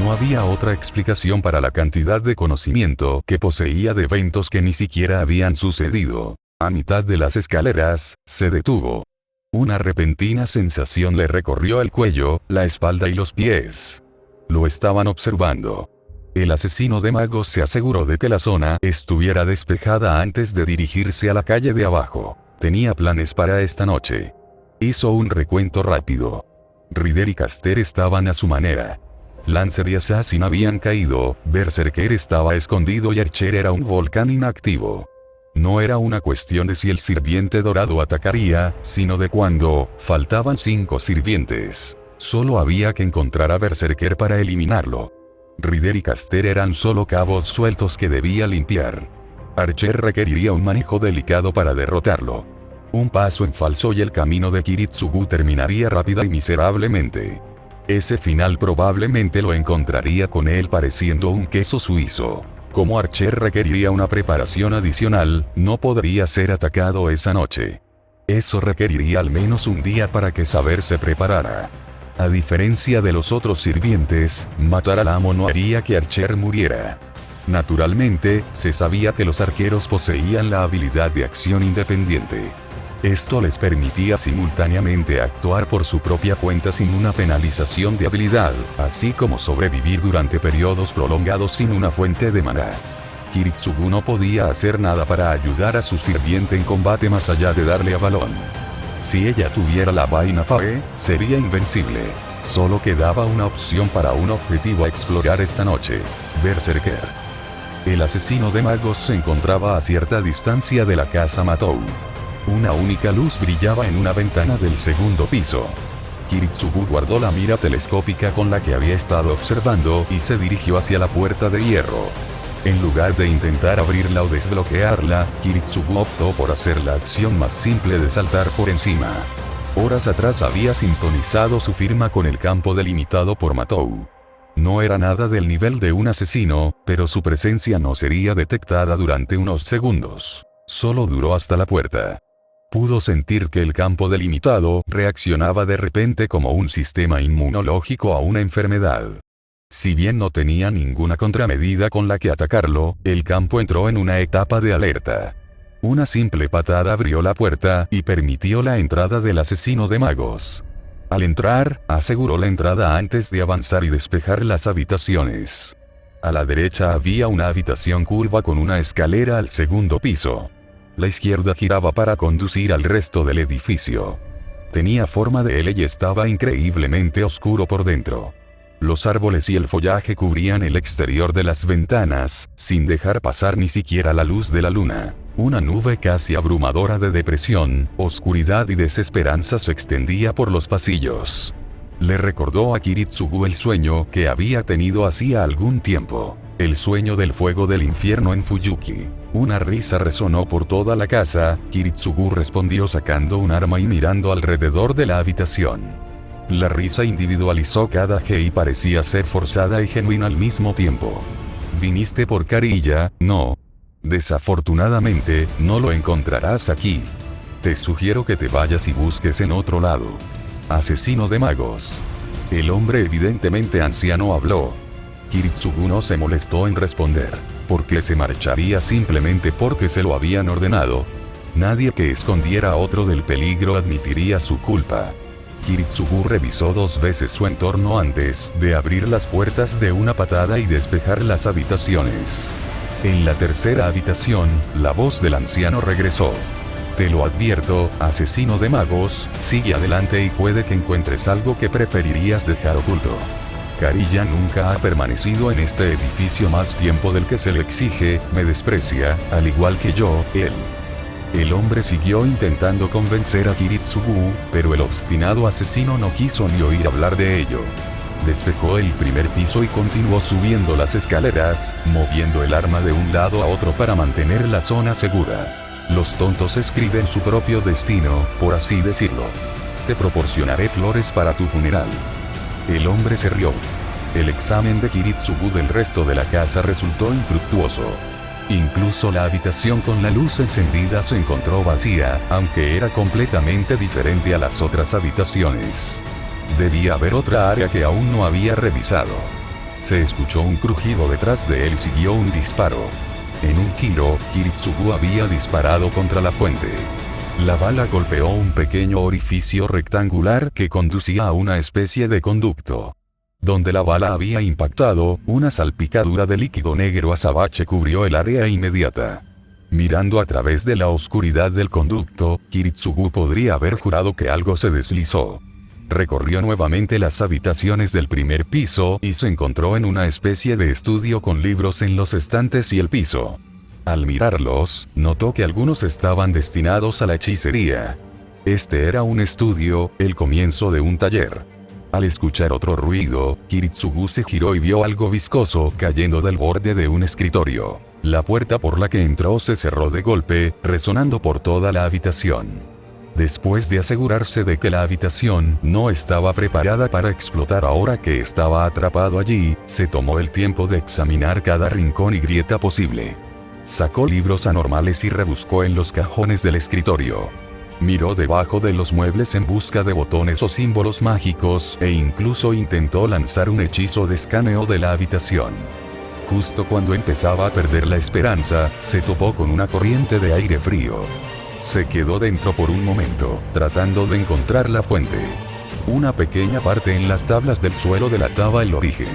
[SPEAKER 1] No había otra explicación para la cantidad de conocimiento que poseía de eventos que ni siquiera habían sucedido. A mitad de las escaleras, se detuvo. Una repentina sensación le recorrió el cuello, la espalda y los pies. Lo estaban observando. El asesino de magos se aseguró de que la zona estuviera despejada antes de dirigirse a la calle de abajo. Tenía planes para esta noche. Hizo un recuento rápido. Ryder y Caster estaban a su manera. Lancer y Assassin habían caído, Berserker estaba escondido y Archer era un volcán inactivo. No era una cuestión de si el sirviente dorado atacaría, sino de cuándo. Faltaban 5 sirvientes. Solo había que encontrar a Berserker para eliminarlo. Ryder y Caster eran solo cabos sueltos que debía limpiar. Archer requeriría un manejo delicado para derrotarlo. Un paso en falso y el camino de Kiritsugu terminaría rápida y miserablemente. Ese final probablemente lo encontraría con él pareciendo un queso suizo. Como Archer requeriría una preparación adicional, no podría ser atacado esa noche. Eso requeriría al menos un día para que Saber se preparara. A diferencia de los otros sirvientes, matar al amo no haría que Archer muriera. Naturalmente, se sabía que los arqueros poseían la habilidad de acción independiente. Esto les permitía simultáneamente actuar por su propia cuenta sin una penalización de habilidad, así como sobrevivir durante periodos prolongados sin una fuente de maná. Kiritsugu no podía hacer nada para ayudar a su sirviente en combate más allá de darle a balón. Si ella tuviera la vaina Fae, sería invencible. Solo quedaba una opción para un objetivo a explorar esta noche: Berserker. El asesino de magos se encontraba a cierta distancia de la casa Matou. Una única luz brillaba en una ventana del segundo piso. Kiritsugu guardó la mira telescópica con la que había estado observando y se dirigió hacia la puerta de hierro. En lugar de intentar abrirla o desbloquearla, Kiritsugu optó por hacer la acción más simple de saltar por encima. Horas atrás había sintonizado su firma con el campo delimitado por Matou. No era nada del nivel de un asesino, pero su presencia no sería detectada durante unos segundos. Solo duró hasta la puerta. Pudo sentir que el campo delimitado reaccionaba de repente como un sistema inmunológico a una enfermedad. Si bien no tenía ninguna contramedida con la que atacarlo, el campo entró en una etapa de alerta. Una simple patada abrió la puerta y permitió la entrada del asesino de magos. Al entrar, aseguró la entrada antes de avanzar y despejar las habitaciones. A la derecha había una habitación curva con una escalera al segundo piso. La izquierda giraba para conducir al resto del edificio. Tenía forma de L y estaba increíblemente oscuro por dentro. Los árboles y el follaje cubrían el exterior de las ventanas, sin dejar pasar ni siquiera la luz de la luna. Una nube casi abrumadora de depresión, oscuridad y desesperanza se extendía por los pasillos. Le recordó a Kiritsugu el sueño que había tenido hacía algún tiempo. El sueño del fuego del infierno en Fuyuki. Una risa resonó por toda la casa. Kiritsugu respondió sacando un arma y mirando alrededor de la habitación. La risa individualizó cada G y parecía ser forzada y genuina al mismo tiempo. Viniste por Carilla, ¿no? Desafortunadamente, no lo encontrarás aquí. Te sugiero que te vayas y busques en otro lado. Asesino de magos. El hombre evidentemente anciano habló. Kiritsugu no se molestó en responder, porque se marcharía simplemente porque se lo habían ordenado. Nadie que escondiera a otro del peligro admitiría su culpa. Kiritsugu revisó 2 veces su entorno antes de abrir las puertas de una patada y despejar las habitaciones. En la tercera habitación, la voz del anciano regresó. Te lo advierto, asesino de magos, sigue adelante y puede que encuentres algo que preferirías dejar oculto. Carilla nunca ha permanecido en este edificio más tiempo del que se le exige, me desprecia, al igual que yo, él. El hombre siguió intentando convencer a Kiritsugu, pero el obstinado asesino no quiso ni oír hablar de ello. Despejó el primer piso y continuó subiendo las escaleras, moviendo el arma de un lado a otro para mantener la zona segura. Los tontos escriben su propio destino, por así decirlo. Te proporcionaré flores para tu funeral. El hombre se rió. El examen de Kiritsugu del resto de la casa resultó infructuoso. Incluso la habitación con la luz encendida se encontró vacía, aunque era completamente diferente a las otras habitaciones. Debía haber otra área que aún no había revisado. Se escuchó un crujido detrás de él y siguió un disparo. En un giro, Kiritsugu había disparado contra la fuente. La bala golpeó un pequeño orificio rectangular que conducía a una especie de conducto. Donde la bala había impactado, una salpicadura de líquido negro azabache cubrió el área inmediata. Mirando a través de la oscuridad del conducto, Kiritsugu podría haber jurado que algo se deslizó. Recorrió nuevamente las habitaciones del primer piso y se encontró en una especie de estudio con libros en los estantes y el piso. Al mirarlos, notó que algunos estaban destinados a la hechicería. Este era un estudio, el comienzo de un taller. Al escuchar otro ruido, Kiritsugu se giró y vio algo viscoso cayendo del borde de un escritorio. La puerta por la que entró se cerró de golpe, resonando por toda la habitación. Después de asegurarse de que la habitación no estaba preparada para explotar ahora que estaba atrapado allí, se tomó el tiempo de examinar cada rincón y grieta posible. Sacó libros anormales y rebuscó en los cajones del escritorio. Miró debajo de los muebles en busca de botones o símbolos mágicos, e incluso intentó lanzar un hechizo de escaneo de la habitación. Justo cuando empezaba a perder la esperanza, se topó con una corriente de aire frío. Se quedó dentro por un momento, tratando de encontrar la fuente. Una pequeña parte en las tablas del suelo delataba el origen.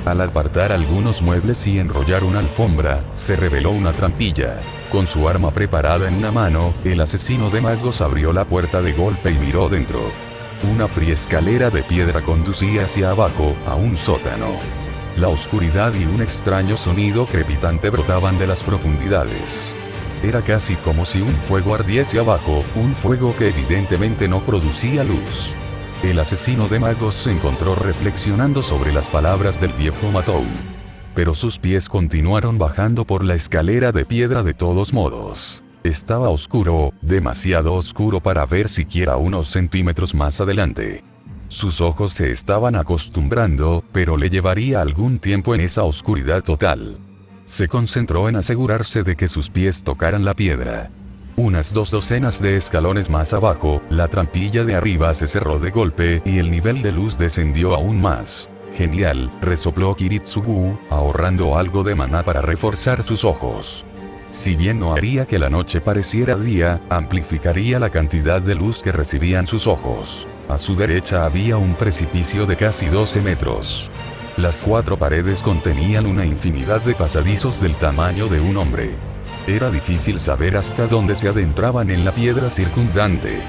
[SPEAKER 1] Al apartar algunos muebles y enrollar una alfombra, se reveló una trampilla. Con su arma preparada en una mano, el asesino de magos abrió la puerta de golpe y miró dentro. Una fría escalera de piedra conducía hacia abajo, a un sótano. La oscuridad y un extraño sonido crepitante brotaban de las profundidades. Era casi como si un fuego ardiese abajo, un fuego que evidentemente no producía luz. El asesino de magos se encontró reflexionando sobre las palabras del viejo Matou. Pero sus pies continuaron bajando por la escalera de piedra de todos modos. Estaba oscuro, demasiado oscuro para ver siquiera unos centímetros más adelante. Sus ojos se estaban acostumbrando, pero le llevaría algún tiempo en esa oscuridad total. Se concentró en asegurarse de que sus pies tocaran la piedra. Unas 2 docenas de escalones más abajo, la trampilla de arriba se cerró de golpe y el nivel de luz descendió aún más. Genial, resopló Kiritsugu, ahorrando algo de maná para reforzar sus ojos. Si bien no haría que la noche pareciera día, amplificaría la cantidad de luz que recibían sus ojos. A su derecha había un precipicio de casi 12 metros. Las 4 paredes contenían una infinidad de pasadizos del tamaño de un hombre. Era difícil saber hasta dónde se adentraban en la piedra circundante.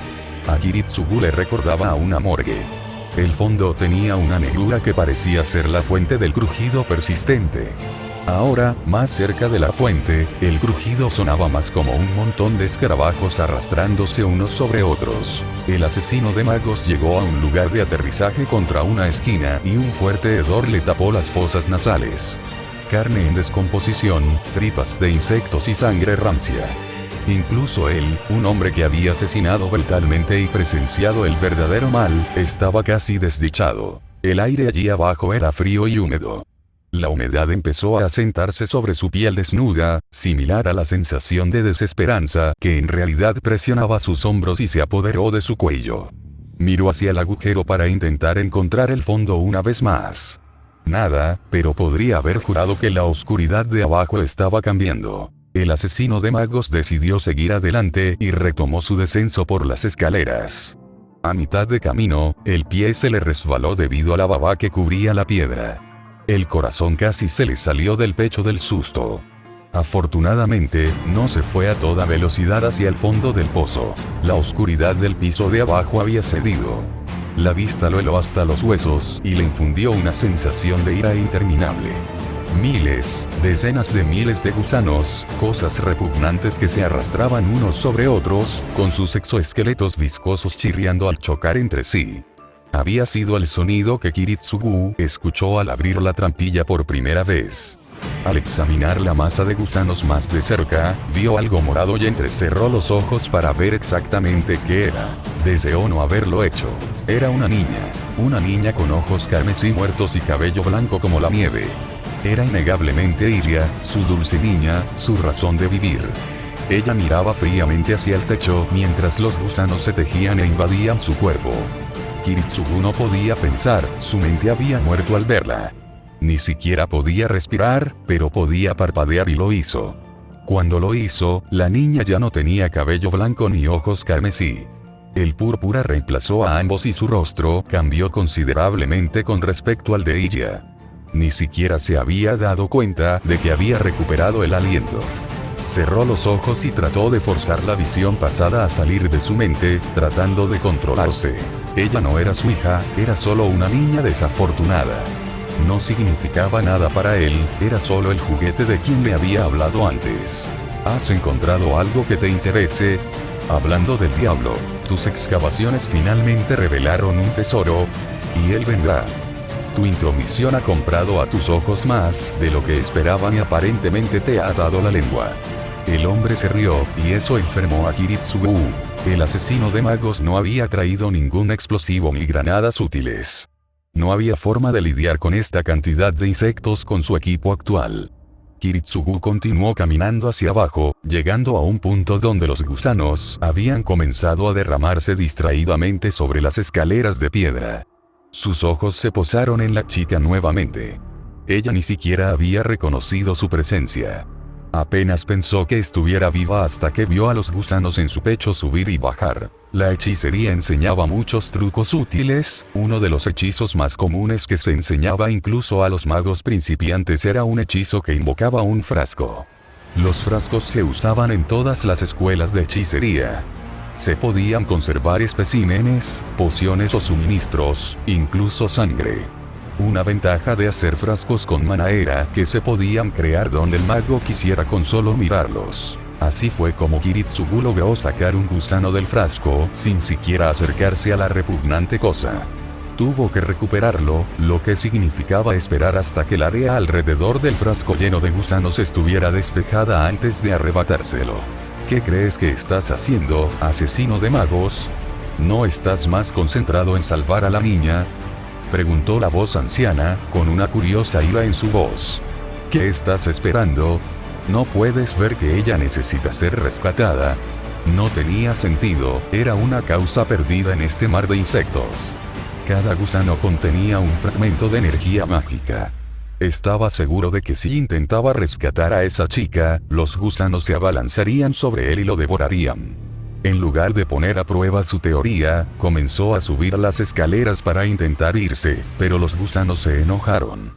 [SPEAKER 1] A Kiritsugu le recordaba a una morgue. El fondo tenía una negrura que parecía ser la fuente del crujido persistente. Ahora, más cerca de la fuente, el crujido sonaba más como un montón de escarabajos arrastrándose unos sobre otros. El asesino de magos llegó a un lugar de aterrizaje contra una esquina y un fuerte hedor le tapó las fosas nasales. Carne en descomposición, tripas de insectos y sangre rancia. Incluso él, un hombre que había asesinado brutalmente y presenciado el verdadero mal, estaba casi desdichado. El aire allí abajo era frío y húmedo. La humedad empezó a asentarse sobre su piel desnuda, similar a la sensación de desesperanza que en realidad presionaba sus hombros y se apoderó de su cuello. Miró hacia el agujero para intentar encontrar el fondo una vez más. Nada, pero podría haber jurado que la oscuridad de abajo estaba cambiando. El asesino de magos decidió seguir adelante y retomó su descenso por las escaleras. A mitad de camino, el pie se le resbaló debido a la baba que cubría la piedra. El corazón casi se le salió del pecho del susto. Afortunadamente, no se fue a toda velocidad hacia el fondo del pozo. La oscuridad del piso de abajo había cedido. La vista lo heló hasta los huesos y le infundió una sensación de ira interminable. Miles, decenas de miles de gusanos, cosas repugnantes que se arrastraban unos sobre otros, con sus exoesqueletos viscosos chirriando al chocar entre sí. Había sido el sonido que Kiritsugu escuchó al abrir la trampilla por primera vez. Al examinar la masa de gusanos más de cerca, vio algo morado y entrecerró los ojos para ver exactamente qué era. Deseó no haberlo hecho. Era una niña con ojos carmesí muertos y cabello blanco como la nieve. Era innegablemente Iria, su dulce niña, su razón de vivir. Ella miraba fríamente hacia el techo mientras los gusanos se tejían e invadían su cuerpo. Kiritsugu no podía pensar, su mente había muerto al verla. Ni siquiera podía respirar, pero podía parpadear y lo hizo. Cuando lo hizo, la niña ya no tenía cabello blanco ni ojos carmesí. El púrpura reemplazó a ambos y su rostro cambió considerablemente con respecto al de ella. Ni siquiera se había dado cuenta de que había recuperado el aliento. Cerró los ojos y trató de forzar la visión pasada a salir de su mente, tratando de controlarse. Ella no era su hija, era solo una niña desafortunada. No significaba nada para él, era solo el juguete de quien le había hablado antes. ¿Has encontrado algo que te interese? Hablando del diablo, tus excavaciones finalmente revelaron un tesoro, y él vendrá. Tu intromisión ha comprado a tus ojos más de lo que esperaban y aparentemente te ha atado la lengua. El hombre se rió, y eso enfermó a Kiritsugu. El asesino de magos no había traído ningún explosivo ni granadas útiles. No había forma de lidiar con esta cantidad de insectos con su equipo actual. Kiritsugu continuó caminando hacia abajo, llegando a un punto donde los gusanos habían comenzado a derramarse distraídamente sobre las escaleras de piedra. Sus ojos se posaron en la chica nuevamente. Ella ni siquiera había reconocido su presencia. Apenas pensó que estuviera viva hasta que vio a los gusanos en su pecho subir y bajar. La hechicería enseñaba muchos trucos útiles, uno de los hechizos más comunes que se enseñaba incluso a los magos principiantes era un hechizo que invocaba un frasco. Los frascos se usaban en todas las escuelas de hechicería. Se podían conservar especímenes, pociones o suministros, incluso sangre. Una ventaja de hacer frascos con mana era que se podían crear donde el mago quisiera con solo mirarlos. Así fue como Kiritsugu logró sacar un gusano del frasco sin siquiera acercarse a la repugnante cosa. Tuvo que recuperarlo, lo que significaba esperar hasta que el área alrededor del frasco lleno de gusanos estuviera despejada antes de arrebatárselo. ¿Qué crees que estás haciendo, asesino de magos? ¿No estás más concentrado en salvar a la niña?, preguntó la voz anciana, con una curiosa ira en su voz. ¿Qué estás esperando? ¿No puedes ver que ella necesita ser rescatada? No tenía sentido, era una causa perdida en este mar de insectos. Cada gusano contenía un fragmento de energía mágica. Estaba seguro de que si intentaba rescatar a esa chica, los gusanos se abalanzarían sobre él y lo devorarían. En lugar de poner a prueba su teoría, comenzó a subir las escaleras para intentar irse, pero los gusanos se enojaron.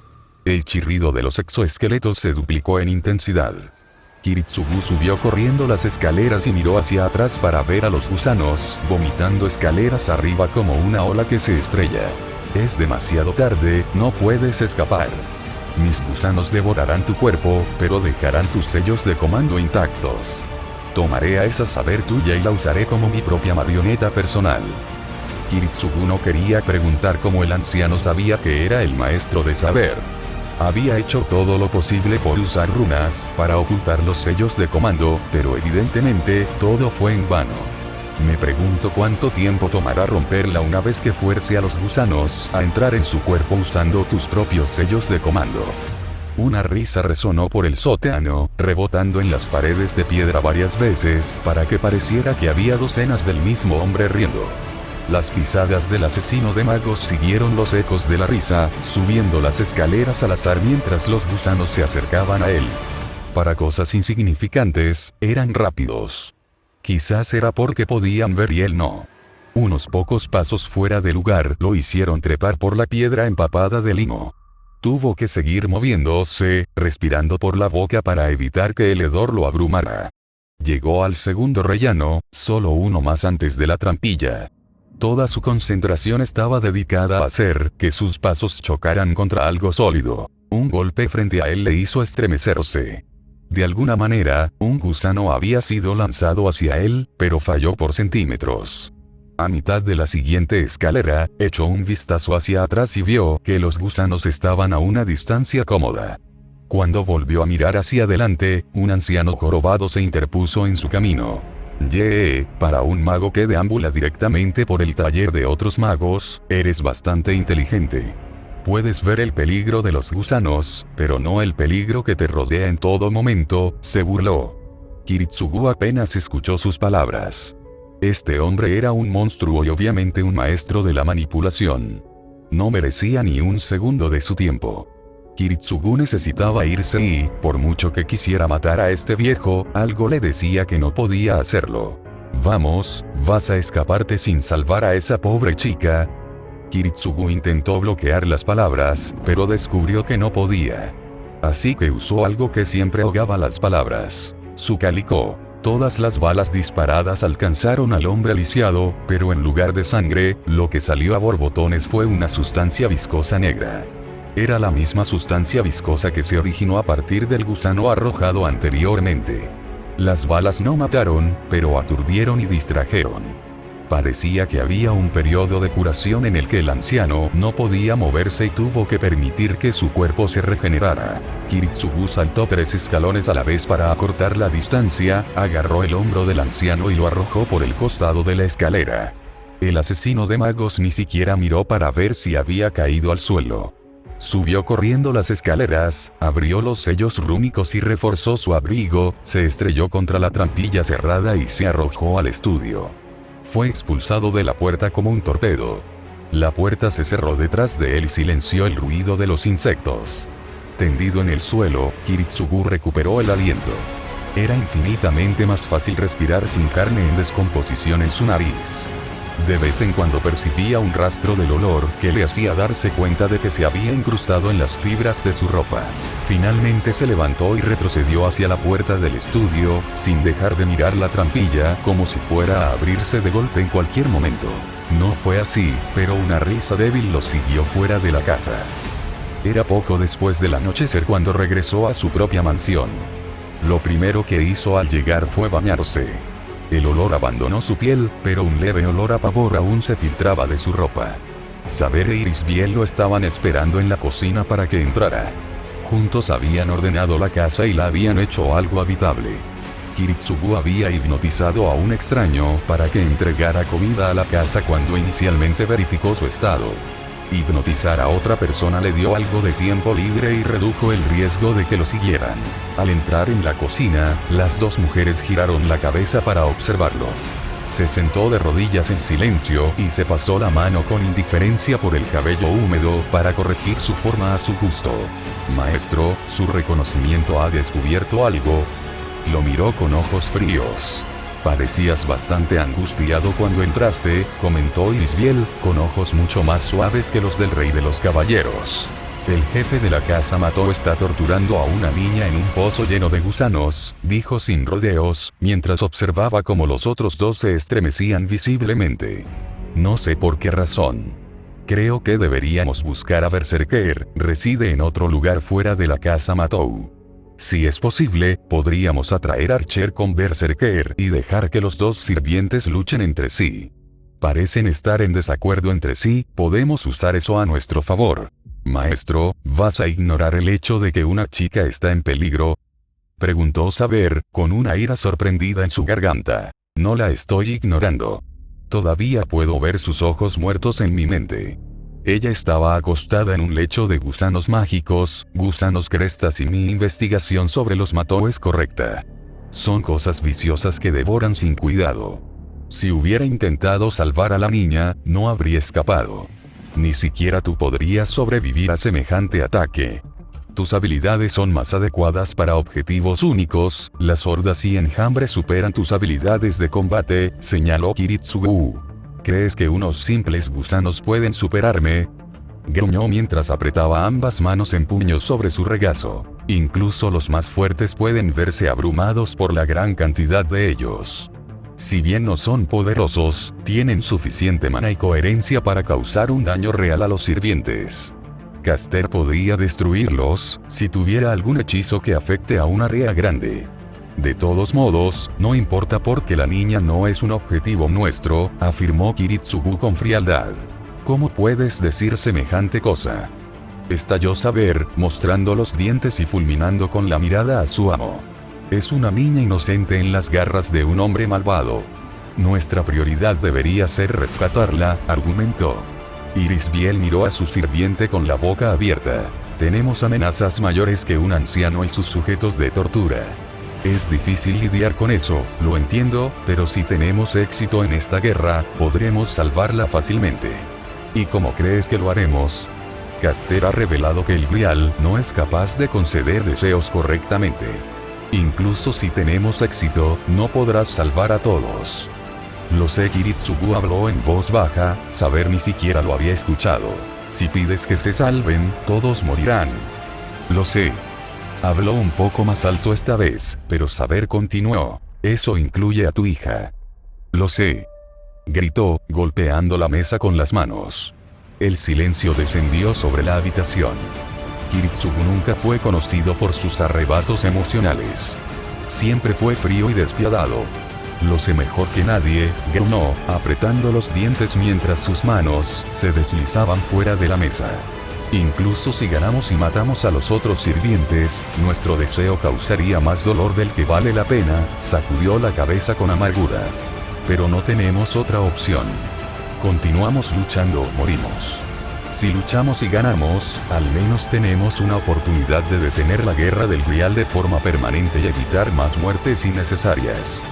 [SPEAKER 1] El chirrido de los exoesqueletos se duplicó en intensidad. Kiritsugu subió corriendo las escaleras y miró hacia atrás para ver a los gusanos, vomitando escaleras arriba como una ola que se estrella. Es demasiado tarde, no puedes escapar. Mis gusanos devorarán tu cuerpo, pero dejarán tus sellos de comando intactos. Tomaré a esa saber tuya y la usaré como mi propia marioneta personal. Kiritsugu no quería preguntar cómo el anciano sabía que era el maestro de saber. Había hecho todo lo posible por usar runas para ocultar los sellos de comando, pero evidentemente, todo fue en vano. Me pregunto cuánto tiempo tomará romperla una vez que fuerce a los gusanos a entrar en su cuerpo usando tus propios sellos de comando. Una risa resonó por el sótano, rebotando en las paredes de piedra varias veces para que pareciera que había docenas del mismo hombre riendo. Las pisadas del asesino de magos siguieron los ecos de la risa, subiendo las escaleras al azar mientras los gusanos se acercaban a él. Para cosas insignificantes, eran rápidos. Quizás era porque podían ver y él no. Unos pocos pasos fuera de lugar lo hicieron trepar por la piedra empapada de limo. Tuvo que seguir moviéndose, respirando por la boca para evitar que el hedor lo abrumara. Llegó al segundo rellano, solo uno más antes de la trampilla. Toda su concentración estaba dedicada a hacer que sus pasos chocaran contra algo sólido. Un golpe frente a él le hizo estremecerse. De alguna manera, un gusano había sido lanzado hacia él, pero falló por centímetros. A mitad de la siguiente escalera, echó un vistazo hacia atrás y vio que los gusanos estaban a una distancia cómoda. Cuando volvió a mirar hacia adelante, un anciano jorobado se interpuso en su camino. Para un mago que deambula directamente por el taller de otros magos, eres bastante inteligente. Puedes ver el peligro de los gusanos, pero no el peligro que te rodea en todo momento, se burló. Kiritsugu apenas escuchó sus palabras. Este hombre era un monstruo y obviamente un maestro de la manipulación. No merecía ni un segundo de su tiempo. Kiritsugu necesitaba irse y, por mucho que quisiera matar a este viejo, algo le decía que no podía hacerlo. Vamos, vas a escaparte sin salvar a esa pobre chica. Kiritsugu intentó bloquear las palabras, pero descubrió que no podía. Así que usó algo que siempre ahogaba las palabras: su cálico. Todas las balas disparadas alcanzaron al hombre lisiado, pero en lugar de sangre, lo que salió a borbotones fue una sustancia viscosa negra. Era la misma sustancia viscosa que se originó a partir del gusano arrojado anteriormente. Las balas no mataron, pero aturdieron y distrajeron. Parecía que había un periodo de curación en el que el anciano no podía moverse y tuvo que permitir que su cuerpo se regenerara. Kiritsugu saltó 3 escalones a la vez para acortar la distancia, agarró el hombro del anciano y lo arrojó por el costado de la escalera. El asesino de magos ni siquiera miró para ver si había caído al suelo. Subió corriendo las escaleras, abrió los sellos rúnicos y reforzó su abrigo, se estrelló contra la trampilla cerrada y se arrojó al estudio. Fue expulsado de la puerta como un torpedo. La puerta se cerró detrás de él y silenció el ruido de los insectos. Tendido en el suelo, Kiritsugu recuperó el aliento. Era infinitamente más fácil respirar sin carne en descomposición en su nariz. De vez en cuando percibía un rastro del olor que le hacía darse cuenta de que se había incrustado en las fibras de su ropa. Finalmente se levantó y retrocedió hacia la puerta del estudio, sin dejar de mirar la trampilla, como si fuera a abrirse de golpe en cualquier momento. No fue así, pero una risa débil lo siguió fuera de la casa. Era poco después del anochecer cuando regresó a su propia mansión. Lo primero que hizo al llegar fue bañarse. El olor abandonó su piel, pero un leve olor a pavor aún se filtraba de su ropa. Saber e Irisbiel lo estaban esperando en la cocina para que entrara. Juntos habían ordenado la casa y la habían hecho algo habitable. Kiritsugu había hipnotizado a un extraño para que entregara comida a la casa cuando inicialmente verificó su estado. Hipnotizar a otra persona le dio algo de tiempo libre y redujo el riesgo de que lo siguieran. Al entrar en la cocina, las dos mujeres giraron la cabeza para observarlo. Se sentó de rodillas en silencio y se pasó la mano con indiferencia por el cabello húmedo para corregir su forma a su gusto. Maestro, su reconocimiento ha descubierto algo. Lo miró con ojos fríos. Parecías bastante angustiado cuando entraste, comentó Irisbiel, con ojos mucho más suaves que los del rey de los caballeros. El jefe de la casa mató está torturando a una niña en un pozo lleno de gusanos, dijo sin rodeos, mientras observaba cómo los otros dos se estremecían visiblemente. No sé por qué razón. Creo que deberíamos buscar a Berserker, reside en otro lugar fuera de la casa Matou. Si es posible, podríamos atraer a Archer con Berserker y dejar que los dos sirvientes luchen entre sí. Parecen estar en desacuerdo entre sí, podemos usar eso a nuestro favor. Maestro, ¿vas a ignorar el hecho de que una chica está en peligro? Preguntó Saber, con una ira sorprendida en su garganta. No la estoy ignorando. Todavía puedo ver sus ojos muertos en mi mente. Ella estaba acostada en un lecho de gusanos mágicos, gusanos crestas y mi investigación sobre los mató es correcta. Son cosas viciosas que devoran sin cuidado. Si hubiera intentado salvar a la niña, no habría escapado. Ni siquiera tú podrías sobrevivir a semejante ataque. Tus habilidades son más adecuadas para objetivos únicos, las hordas y enjambres superan tus habilidades de combate, señaló Kiritsugu. ¿Crees que unos simples gusanos pueden superarme? Gruñó mientras apretaba ambas manos en puños sobre su regazo. Incluso los más fuertes pueden verse abrumados por la gran cantidad de ellos. Si bien no son poderosos, tienen suficiente mana y coherencia para causar un daño real a los sirvientes. Caster podría destruirlos, si tuviera algún hechizo que afecte a un área grande. De todos modos, no importa porque la niña no es un objetivo nuestro, afirmó Kiritsugu con frialdad. ¿Cómo puedes decir semejante cosa? Estalló Saber, mostrando los dientes y fulminando con la mirada a su amo. Es una niña inocente en las garras de un hombre malvado. Nuestra prioridad debería ser rescatarla, argumentó. Irisbiel miró a su sirviente con la boca abierta. Tenemos amenazas mayores que un anciano y sus sujetos de tortura. Es difícil lidiar con eso, lo entiendo, pero si tenemos éxito en esta guerra, podremos salvarla fácilmente. ¿Y cómo crees que lo haremos? Caster ha revelado que el Grial no es capaz de conceder deseos correctamente. Incluso si tenemos éxito, no podrás salvar a todos. Lo sé, Kiritsugu habló en voz baja, Saber ni siquiera lo había escuchado. Si pides que se salven, todos morirán. Lo sé. Habló un poco más alto esta vez, pero Saber continuó. Eso incluye a tu hija. Lo sé. Gritó, golpeando la mesa con las manos. El silencio descendió sobre la habitación. Kiritsugu nunca fue conocido por sus arrebatos emocionales. Siempre fue frío y despiadado. Lo sé mejor que nadie, gruñó, apretando los dientes mientras sus manos se deslizaban fuera de la mesa. Incluso si ganamos y matamos a los otros sirvientes, nuestro deseo causaría más dolor del que vale la pena, sacudió la cabeza con amargura. Pero no tenemos otra opción. Continuamos luchando o morimos. Si luchamos y ganamos, al menos tenemos una oportunidad de detener la guerra del Grial de forma permanente y evitar más muertes innecesarias.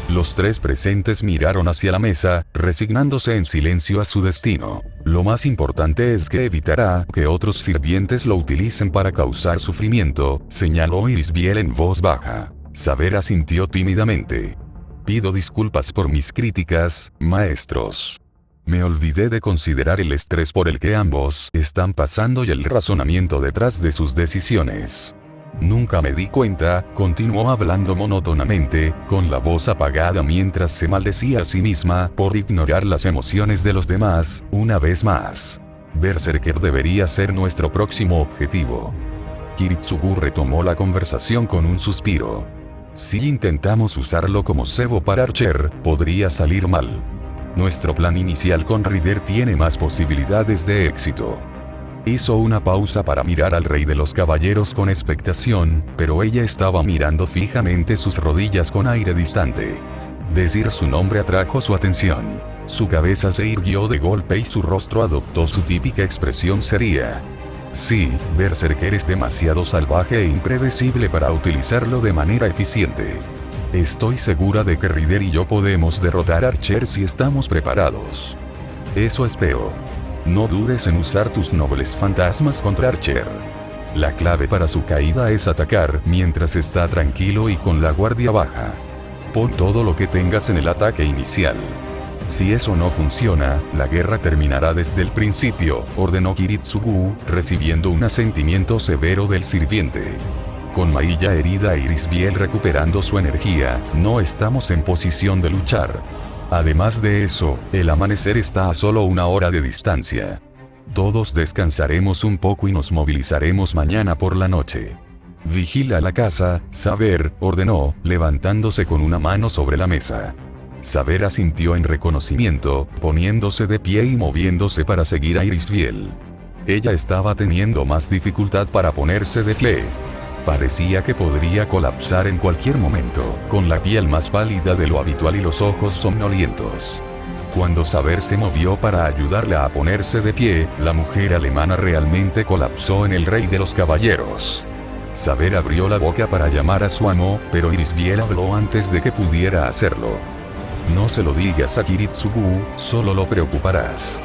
[SPEAKER 1] Los tres presentes miraron hacia la mesa, resignándose en silencio a su destino. Lo más importante es que evitará que otros sirvientes lo utilicen para causar sufrimiento, señaló Irisbiel en voz baja. Saber asintió tímidamente. Pido disculpas por mis críticas, maestros. Me olvidé de considerar el estrés por el que ambos están pasando y el razonamiento detrás de sus decisiones. Nunca me di cuenta, continuó hablando monótonamente, con la voz apagada mientras se maldecía a sí misma por ignorar las emociones de los demás, una vez más. Berserker debería ser nuestro próximo objetivo. Kiritsugu retomó la conversación con un suspiro. Si intentamos usarlo como cebo para Archer, podría salir mal. Nuestro plan inicial con Rider tiene más posibilidades de éxito. Hizo una pausa para mirar al rey de los caballeros con expectación, pero ella estaba mirando fijamente sus rodillas con aire distante. Decir su nombre atrajo su atención. Su cabeza se irguió de golpe y su rostro adoptó su típica expresión seria. Sí, Berserker es demasiado salvaje e impredecible para utilizarlo de manera eficiente. Estoy segura de que Rider y yo podemos derrotar a Archer si estamos preparados. Eso espero. No dudes en usar tus nobles fantasmas contra Archer. La clave para su caída es atacar mientras está tranquilo y con la guardia baja. Pon todo lo que tengas en el ataque inicial. Si eso no funciona, la guerra terminará desde el principio, ordenó Kiritsugu, recibiendo un asentimiento severo del sirviente. Con Mailla herida e Irisbiel recuperando su energía, no estamos en posición de luchar. Además de eso, el amanecer está a solo 1 hora de distancia. Todos descansaremos un poco y nos movilizaremos mañana por la noche. Vigila la casa, Saber, ordenó, levantándose con una mano sobre la mesa. Saber asintió en reconocimiento, poniéndose de pie y moviéndose para seguir a Irisbiel. Ella estaba teniendo más dificultad para ponerse de pie. Parecía que podría colapsar en cualquier momento, con la piel más pálida de lo habitual y los ojos somnolientos. Cuando Saber se movió para ayudarla a ponerse de pie, la mujer alemana realmente colapsó en el rey de los caballeros. Saber abrió la boca para llamar a su amo, pero Irisbiel habló antes de que pudiera hacerlo. No se lo digas a Kiritsugu, solo lo preocuparás.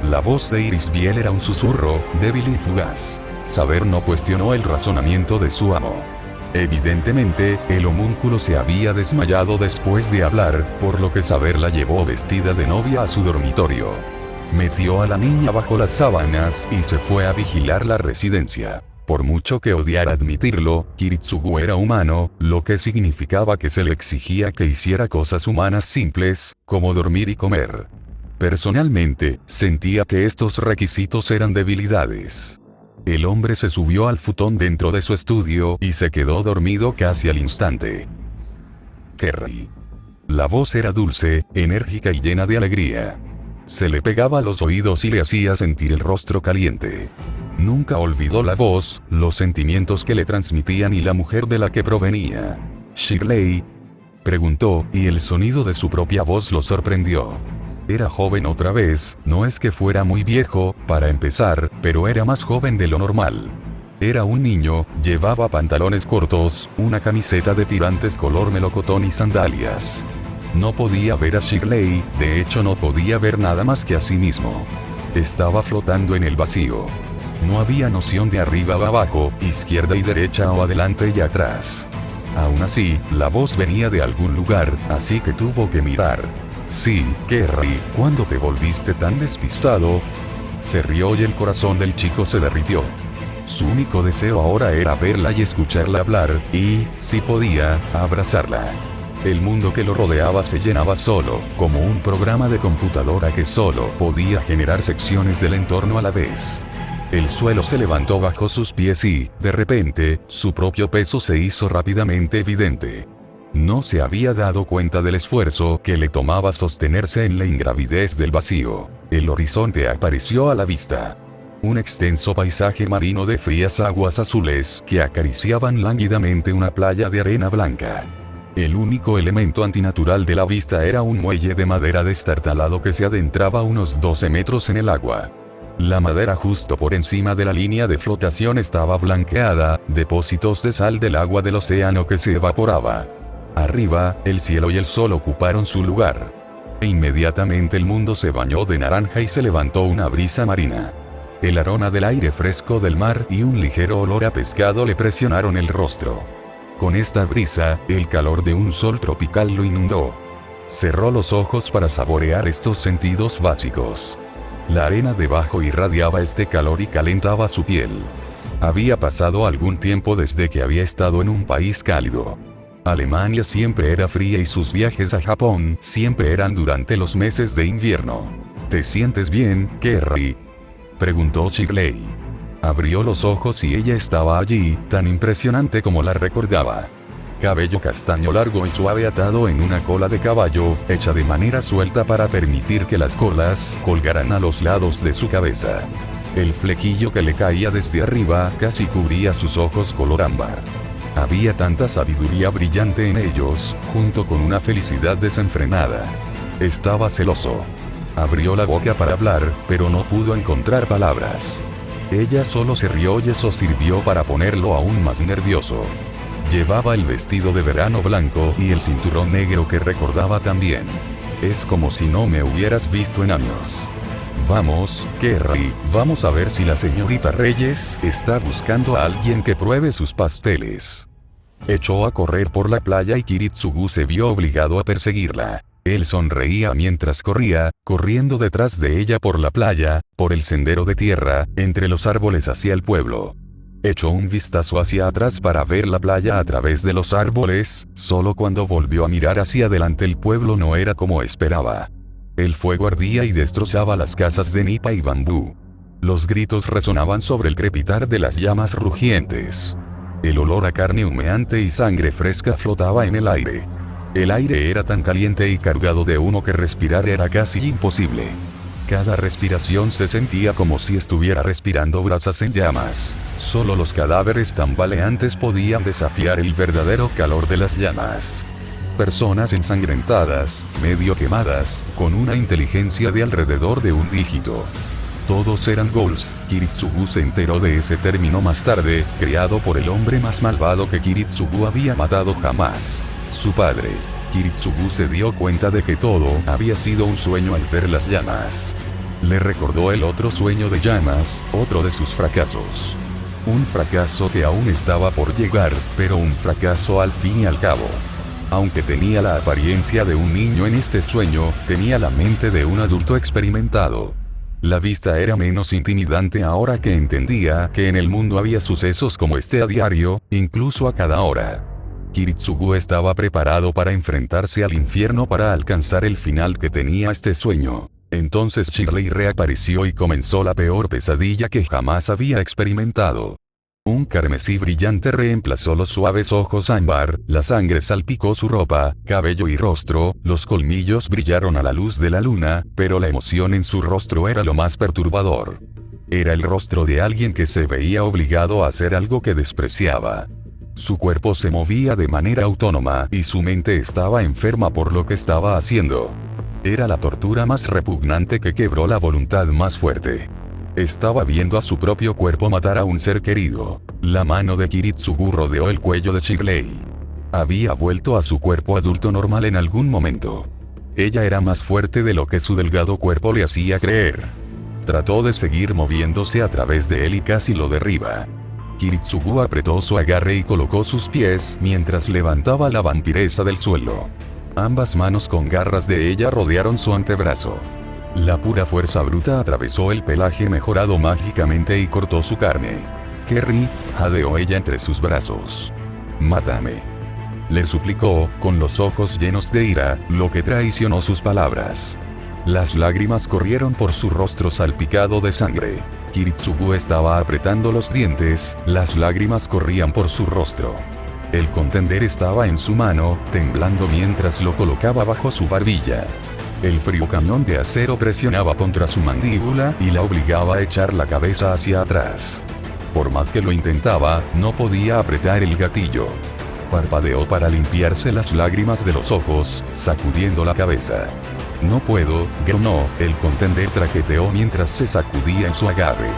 [SPEAKER 1] La voz de Irisbiel era un susurro, débil y fugaz. Saber no cuestionó el razonamiento de su amo. Evidentemente, el homúnculo se había desmayado después de hablar, por lo que Saber la llevó vestida de novia a su dormitorio. Metió a la niña bajo las sábanas y se fue a vigilar la residencia. Por mucho que odiara admitirlo, Kiritsugu era humano, lo que significaba que se le exigía que hiciera cosas humanas simples, como dormir y comer. Personalmente, sentía que estos requisitos eran debilidades. El hombre se subió al futón dentro de su estudio y se quedó dormido casi al instante. Kerry. La voz era dulce, enérgica y llena de alegría. Se le pegaba a los oídos y le hacía sentir el rostro caliente. Nunca olvidó la voz, los sentimientos que le transmitían y la mujer de la que provenía. ¿Shirley?, preguntó, y el sonido de su propia voz lo sorprendió. Era joven otra vez, no es que fuera muy viejo, para empezar, pero era más joven de lo normal. Era un niño, llevaba pantalones cortos, una camiseta de tirantes color melocotón y sandalias. No podía ver a Shirley, de hecho no podía ver nada más que a sí mismo. Estaba flotando en el vacío. No había noción de arriba o abajo, izquierda y derecha o adelante y atrás. Aún así, la voz venía de algún lugar, así que tuvo que mirar. Sí, Kerry, ¿cuándo te volviste tan despistado? Se rió y el corazón del chico se derritió. Su único deseo ahora era verla y escucharla hablar, y, si podía, abrazarla. El mundo que lo rodeaba se llenaba solo, como un programa de computadora que solo podía generar secciones del entorno a la vez. El suelo se levantó bajo sus pies y, de repente, su propio peso se hizo rápidamente evidente. No se había dado cuenta del esfuerzo que le tomaba sostenerse en la ingravidez del vacío. El horizonte apareció a la vista. Un extenso paisaje marino de frías aguas azules que acariciaban lánguidamente una playa de arena blanca. El único elemento antinatural de la vista era un muelle de madera destartalado que se adentraba unos 12 metros en el agua. La madera justo por encima de la línea de flotación estaba blanqueada, depósitos de sal del agua del océano que se evaporaba. Arriba, el cielo y el sol ocuparon su lugar. E inmediatamente el mundo se bañó de naranja y se levantó una brisa marina. El aroma del aire fresco del mar y un ligero olor a pescado le presionaron el rostro. Con esta brisa, el calor de un sol tropical lo inundó. Cerró los ojos para saborear estos sentidos básicos. La arena debajo irradiaba este calor y calentaba su piel. Había pasado algún tiempo desde que había estado en un país cálido. Alemania siempre era fría y sus viajes a Japón siempre eran durante los meses de invierno. ¿Te sientes bien, Kerry?, preguntó Shirley. Abrió los ojos y ella estaba allí, tan impresionante como la recordaba. Cabello castaño largo y suave atado en una cola de caballo, hecha de manera suelta para permitir que las colas colgaran a los lados de su cabeza. El flequillo que le caía desde arriba casi cubría sus ojos color ámbar. Había tanta sabiduría brillante en ellos, junto con una felicidad desenfrenada. Estaba celoso. Abrió la boca para hablar, pero no pudo encontrar palabras. Ella solo se rió y eso sirvió para ponerlo aún más nervioso. Llevaba el vestido de verano blanco y el cinturón negro que recordaba también. Es como si no me hubieras visto en años. Vamos, Kerry, vamos a ver si la señorita Reyes está buscando a alguien que pruebe sus pasteles. Echó a correr por la playa y Kiritsugu se vio obligado a perseguirla. Él sonreía mientras corría, corriendo detrás de ella por la playa, por el sendero de tierra, entre los árboles hacia el pueblo. Echó un vistazo hacia atrás para ver la playa a través de los árboles, solo cuando volvió a mirar hacia adelante el pueblo no era como esperaba. El fuego ardía y destrozaba las casas de nipa y bambú. Los gritos resonaban sobre el crepitar de las llamas rugientes. El olor a carne humeante y sangre fresca flotaba en el aire. El aire era tan caliente y cargado de humo que respirar era casi imposible. Cada respiración se sentía como si estuviera respirando brasas en llamas. Solo los cadáveres tambaleantes podían desafiar el verdadero calor de las llamas. personas ensangrentadas, medio quemadas, con una inteligencia de alrededor de un dígito. Todos eran ghouls. Kiritsugu se enteró de ese término más tarde, creado por el hombre más malvado que Kiritsugu había matado jamás. Su padre. Kiritsugu se dio cuenta de que todo había sido un sueño al ver las llamas. Le recordó el otro sueño de llamas, otro de sus fracasos. Un fracaso que aún estaba por llegar, pero un fracaso al fin y al cabo. Aunque tenía la apariencia de un niño en este sueño, tenía la mente de un adulto experimentado. La vista era menos intimidante ahora que entendía que en el mundo había sucesos como este a diario, incluso a cada hora. Kiritsugu estaba preparado para enfrentarse al infierno para alcanzar el final que tenía este sueño. Entonces Shirley reapareció y comenzó la peor pesadilla que jamás había experimentado. Un carmesí brillante reemplazó los suaves ojos ámbar, la sangre salpicó su ropa, cabello y rostro, los colmillos brillaron a la luz de la luna, pero la emoción en su rostro era lo más perturbador. Era el rostro de alguien que se veía obligado a hacer algo que despreciaba. Su cuerpo se movía de manera autónoma y su mente estaba enferma por lo que estaba haciendo. Era la tortura más repugnante que quebró la voluntad más fuerte. Estaba viendo a su propio cuerpo matar a un ser querido. La mano de Kiritsugu rodeó el cuello de Shirley. Había vuelto a su cuerpo adulto normal en algún momento. Ella era más fuerte de lo que su delgado cuerpo le hacía creer. Trató de seguir moviéndose a través de él y casi lo derriba. Kiritsugu apretó su agarre y colocó sus pies mientras levantaba la vampiresa del suelo. Ambas manos con garras de ella rodearon su antebrazo. La pura fuerza bruta atravesó el pelaje mejorado mágicamente y cortó su carne. Kerry, jadeó ella entre sus brazos. Mátame. Le suplicó, con los ojos llenos de ira, lo que traicionó sus palabras. Las lágrimas corrieron por su rostro salpicado de sangre. Kiritsugu estaba apretando los dientes, las lágrimas corrían por su rostro. El contender estaba en su mano, temblando mientras lo colocaba bajo su barbilla. El frío cañón de acero presionaba contra su mandíbula y la obligaba a echar la cabeza hacia atrás. Por más que lo intentaba, no podía apretar el gatillo. Parpadeó para limpiarse las lágrimas de los ojos, sacudiendo la cabeza. No puedo, gruñó, el contender traqueteó mientras se sacudía en su agarre.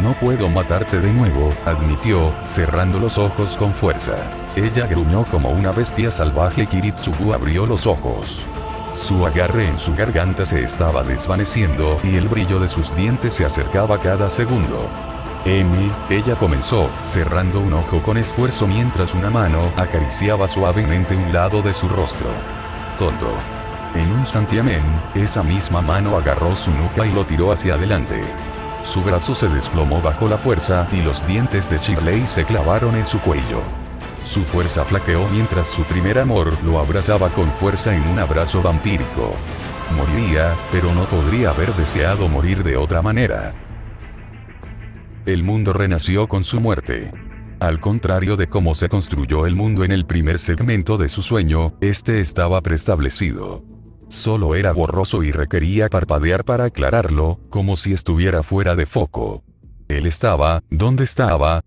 [SPEAKER 1] No puedo matarte de nuevo, admitió, cerrando los ojos con fuerza. Ella gruñó como una bestia salvaje y Kiritsugu abrió los ojos. Su agarre en su garganta se estaba desvaneciendo y el brillo de sus dientes se acercaba cada segundo. Amy, ella comenzó, cerrando un ojo con esfuerzo mientras una mano acariciaba suavemente un lado de su rostro. Tonto. En un santiamén, esa misma mano agarró su nuca y lo tiró hacia adelante. Su brazo se desplomó bajo la fuerza y los dientes de Shirley se clavaron en su cuello. Su fuerza flaqueó mientras su primer amor lo abrazaba con fuerza en un abrazo vampírico. Moriría, pero no podría haber deseado morir de otra manera. El mundo renació con su muerte. Al contrario de cómo se construyó el mundo en el primer segmento de su sueño, este estaba preestablecido. Solo era borroso y requería parpadear para aclararlo, como si estuviera fuera de foco. Él estaba, ¿dónde estaba?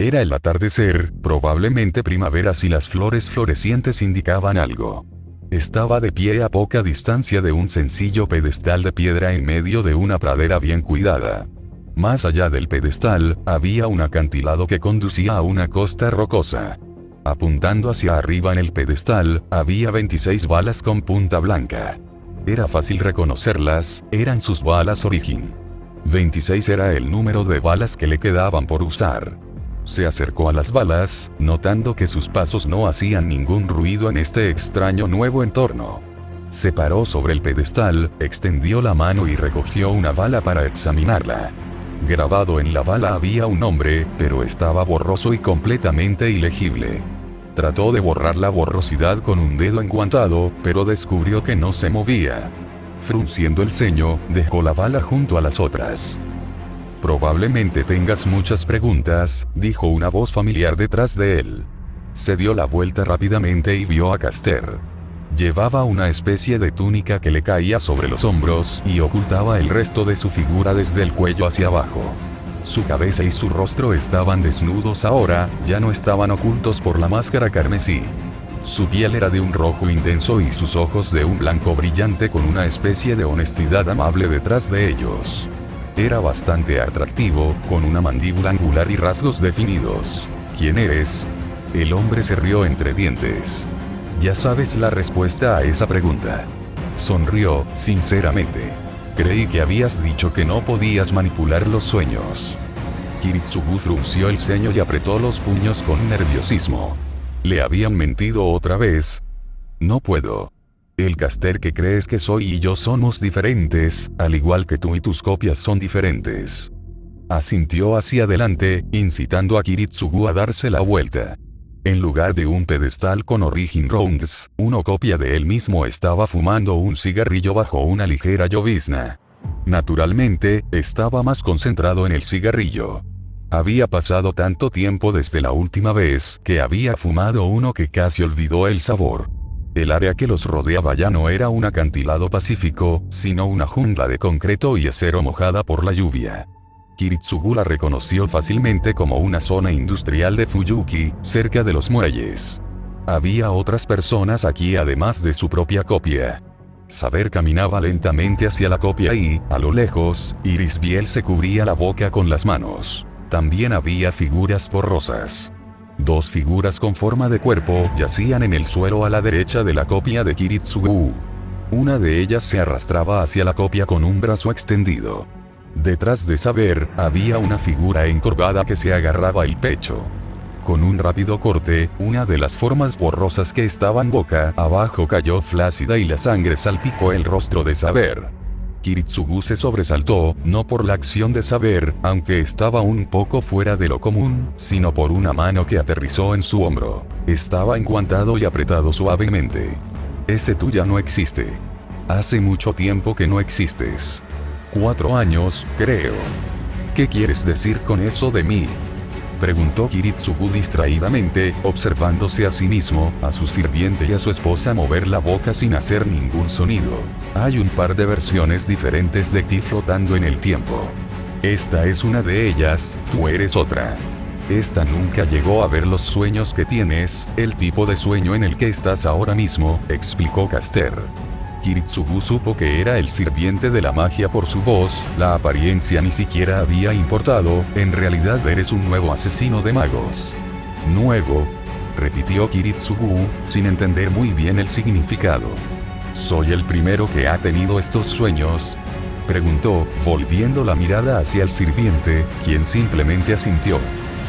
[SPEAKER 1] Era el atardecer, probablemente primavera si las flores florecientes indicaban algo. Estaba de pie a poca distancia de un sencillo pedestal de piedra en medio de una pradera bien cuidada. Más allá del pedestal, había un acantilado que conducía a una costa rocosa. Apuntando hacia arriba en el pedestal, había 26 balas con punta blanca. Era fácil reconocerlas, eran sus balas Origin. 26 era el número de balas que le quedaban por usar. Se acercó a las balas, notando que sus pasos no hacían ningún ruido en este extraño nuevo entorno. Se paró sobre el pedestal, extendió la mano y recogió una bala para examinarla. Grabado en la bala había un nombre, pero estaba borroso y completamente ilegible. Trató de borrar la borrosidad con un dedo enguantado, pero descubrió que no se movía. Frunciendo el ceño, dejó la bala junto a las otras. Probablemente tengas muchas preguntas, dijo una voz familiar detrás de él. Se dio la vuelta rápidamente y vio a Caster. Llevaba una especie de túnica que le caía sobre los hombros y ocultaba el resto de su figura desde el cuello hacia abajo. Su cabeza y su rostro estaban desnudos ahora, ya no estaban ocultos por la máscara carmesí. Su piel era de un rojo intenso y sus ojos de un blanco brillante con una especie de honestidad amable detrás de ellos. Era bastante atractivo, con una mandíbula angular y rasgos definidos. ¿Quién eres? El hombre se rió entre dientes. Ya sabes la respuesta a esa pregunta. Sonrió, sinceramente. Creí que habías dicho que no podías manipular los sueños. Kiritsugu frunció el ceño y apretó los puños con nerviosismo. ¿Le habían mentido otra vez? No puedo. El caster que crees que soy y yo somos diferentes, al igual que tú y tus copias son diferentes. Asintió hacia adelante, incitando a Kiritsugu a darse la vuelta. En lugar de un pedestal con Origin Rounds, una copia de él mismo estaba fumando un cigarrillo bajo una ligera llovizna. Naturalmente, estaba más concentrado en el cigarrillo. Había pasado tanto tiempo desde la última vez que había fumado uno que casi olvidó el sabor. El área que los rodeaba ya no era un acantilado pacífico, sino una jungla de concreto y acero mojada por la lluvia. Kiritsugu la reconoció fácilmente como una zona industrial de Fuyuki, cerca de los muelles. Había otras personas aquí además de su propia copia. Saber caminaba lentamente hacia la copia y, a lo lejos, Irisbiel se cubría la boca con las manos. También había figuras borrosas. Dos figuras con forma de cuerpo yacían en el suelo a la derecha de la copia de Kiritsugu. Una de ellas se arrastraba hacia la copia con un brazo extendido. Detrás de Saber, había una figura encorvada que se agarraba el pecho. Con un rápido corte, una de las formas borrosas que estaban boca abajo cayó flácida y la sangre salpicó el rostro de Saber. Kiritsugu se sobresaltó, no por la acción de Saber, aunque estaba un poco fuera de lo común, sino por una mano que aterrizó en su hombro. Estaba enguantado y apretado suavemente. Ese tú ya no existe. Hace mucho tiempo que no existes. 4 años, creo. ¿Qué quieres decir con eso de mí? Preguntó Kiritsugu distraídamente, observándose a sí mismo, a su sirviente y a su esposa mover la boca sin hacer ningún sonido. Hay un par de versiones diferentes de ti flotando en el tiempo. Esta es una de ellas, tú eres otra. Esta nunca llegó a ver los sueños que tienes, el tipo de sueño en el que estás ahora mismo, explicó Caster. Kiritsugu supo que era el sirviente de la magia por su voz, la apariencia ni siquiera había importado, en realidad eres un nuevo asesino de magos. Nuevo, repitió Kiritsugu, sin entender muy bien el significado. ¿Soy el primero que ha tenido estos sueños? Preguntó, volviendo la mirada hacia el sirviente, quien simplemente asintió.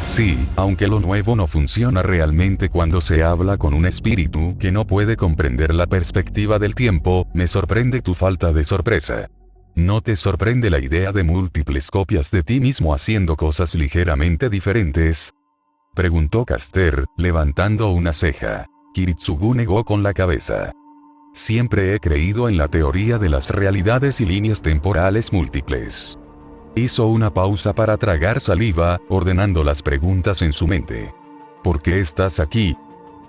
[SPEAKER 1] Sí, aunque lo nuevo no funciona realmente cuando se habla con un espíritu que no puede comprender la perspectiva del tiempo, me sorprende tu falta de sorpresa. ¿No te sorprende la idea de múltiples copias de ti mismo haciendo cosas ligeramente diferentes? Preguntó Caster, levantando una ceja. Kiritsugu negó con la cabeza. Siempre he creído en la teoría de las realidades y líneas temporales múltiples. Hizo una pausa para tragar saliva, ordenando las preguntas en su mente. ¿Por qué estás aquí?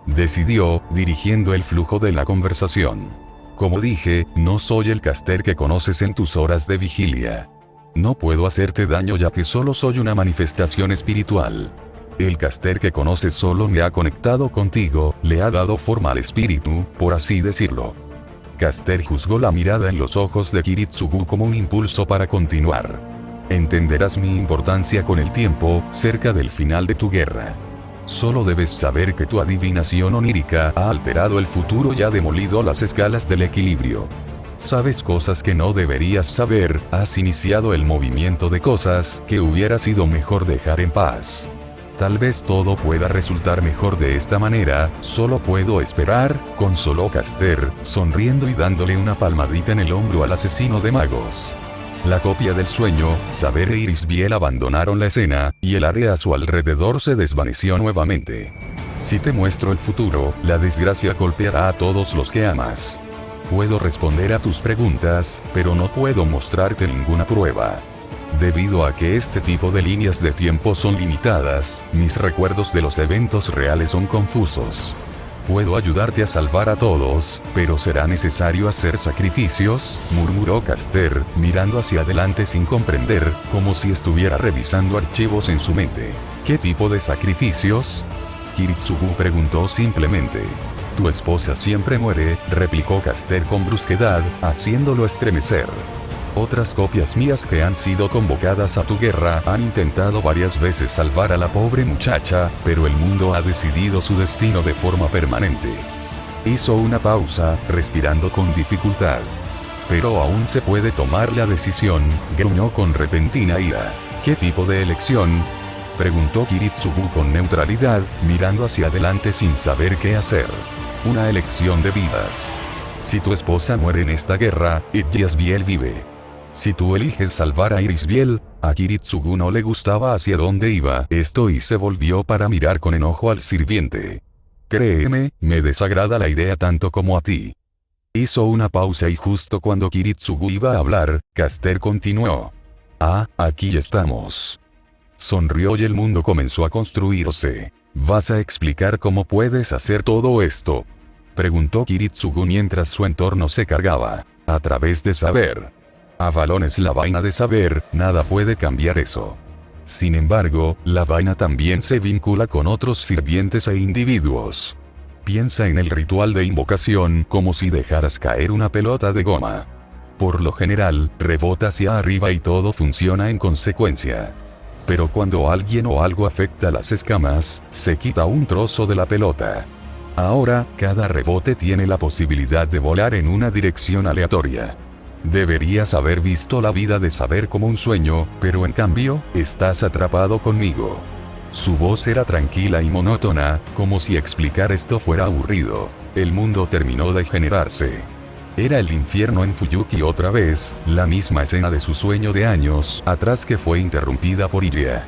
[SPEAKER 1] Decidió, dirigiendo el flujo de la conversación. Como dije, no soy el Caster que conoces en tus horas de vigilia. No puedo hacerte daño ya que solo soy una manifestación espiritual. El Caster que conoces solo me ha conectado contigo, le ha dado forma al espíritu, por así decirlo. Caster juzgó la mirada en los ojos de Kiritsugu como un impulso para continuar. Entenderás mi importancia con el tiempo, cerca del final de tu guerra. Solo debes saber que tu adivinación onírica ha alterado el futuro y ha demolido las escalas del equilibrio. Sabes cosas que no deberías saber, has iniciado el movimiento de cosas que hubiera sido mejor dejar en paz. Tal vez todo pueda resultar mejor de esta manera, solo puedo esperar, consoló Caster, sonriendo y dándole una palmadita en el hombro al asesino de magos. La copia del sueño, Saber e Irisbiel abandonaron la escena, y el área a su alrededor se desvaneció nuevamente. Si te muestro el futuro, la desgracia golpeará a todos los que amas. Puedo responder a tus preguntas, pero no puedo mostrarte ninguna prueba. Debido a que este tipo de líneas de tiempo son limitadas, mis recuerdos de los eventos reales son confusos. Puedo ayudarte a salvar a todos, pero será necesario hacer sacrificios, murmuró Caster, mirando hacia adelante sin comprender, como si estuviera revisando archivos en su mente. ¿Qué tipo de sacrificios? Kiritsugu preguntó simplemente. Tu esposa siempre muere, replicó Caster con brusquedad, haciéndolo estremecer. Otras copias mías que han sido convocadas a tu guerra han intentado varias veces salvar a la pobre muchacha, pero el mundo ha decidido su destino de forma permanente. Hizo una pausa, respirando con dificultad. Pero aún se puede tomar la decisión, gruñó con repentina ira. ¿Qué tipo de elección?, preguntó Kiritsugu con neutralidad, mirando hacia adelante sin saber qué hacer. Una elección de vidas. Si tu esposa muere en esta guerra, Yasbiel vive. Si tú eliges salvar a Irisbiel, a Kiritsugu no le gustaba hacia dónde iba esto y se volvió para mirar con enojo al sirviente. Créeme, me desagrada la idea tanto como a ti. Hizo una pausa y justo cuando Kiritsugu iba a hablar, Caster continuó. Ah, aquí estamos. Sonrió y el mundo comenzó a construirse. ¿Vas a explicar cómo puedes hacer todo esto?, preguntó Kiritsugu mientras su entorno se cargaba. A través de saber. Avalon es la vaina de saber, nada puede cambiar eso. Sin embargo, la vaina también se vincula con otros sirvientes e individuos. Piensa en el ritual de invocación como si dejaras caer una pelota de goma. Por lo general, rebota hacia arriba y todo funciona en consecuencia. Pero cuando alguien o algo afecta las escamas, se quita un trozo de la pelota. Ahora, cada rebote tiene la posibilidad de volar en una dirección aleatoria. Deberías haber visto la vida de saber como un sueño, pero en cambio, estás atrapado conmigo. Su voz era tranquila y monótona, como si explicar esto fuera aburrido. El mundo terminó de generarse. Era el infierno en Fuyuki otra vez, la misma escena de su sueño de años atrás que fue interrumpida por Iria.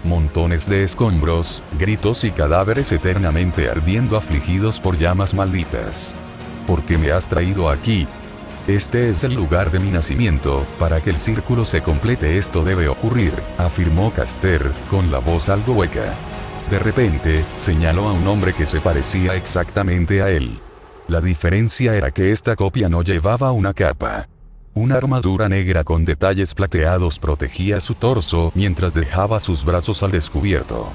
[SPEAKER 1] Montones de escombros, gritos y cadáveres eternamente ardiendo afligidos por llamas malditas. ¿Por qué me has traído aquí? Este es el lugar de mi nacimiento, para que el círculo se complete esto debe ocurrir, afirmó Caster, con la voz algo hueca. De repente, señaló a un hombre que se parecía exactamente a él. La diferencia era que esta copia no llevaba una capa. Una armadura negra con detalles plateados protegía su torso mientras dejaba sus brazos al descubierto.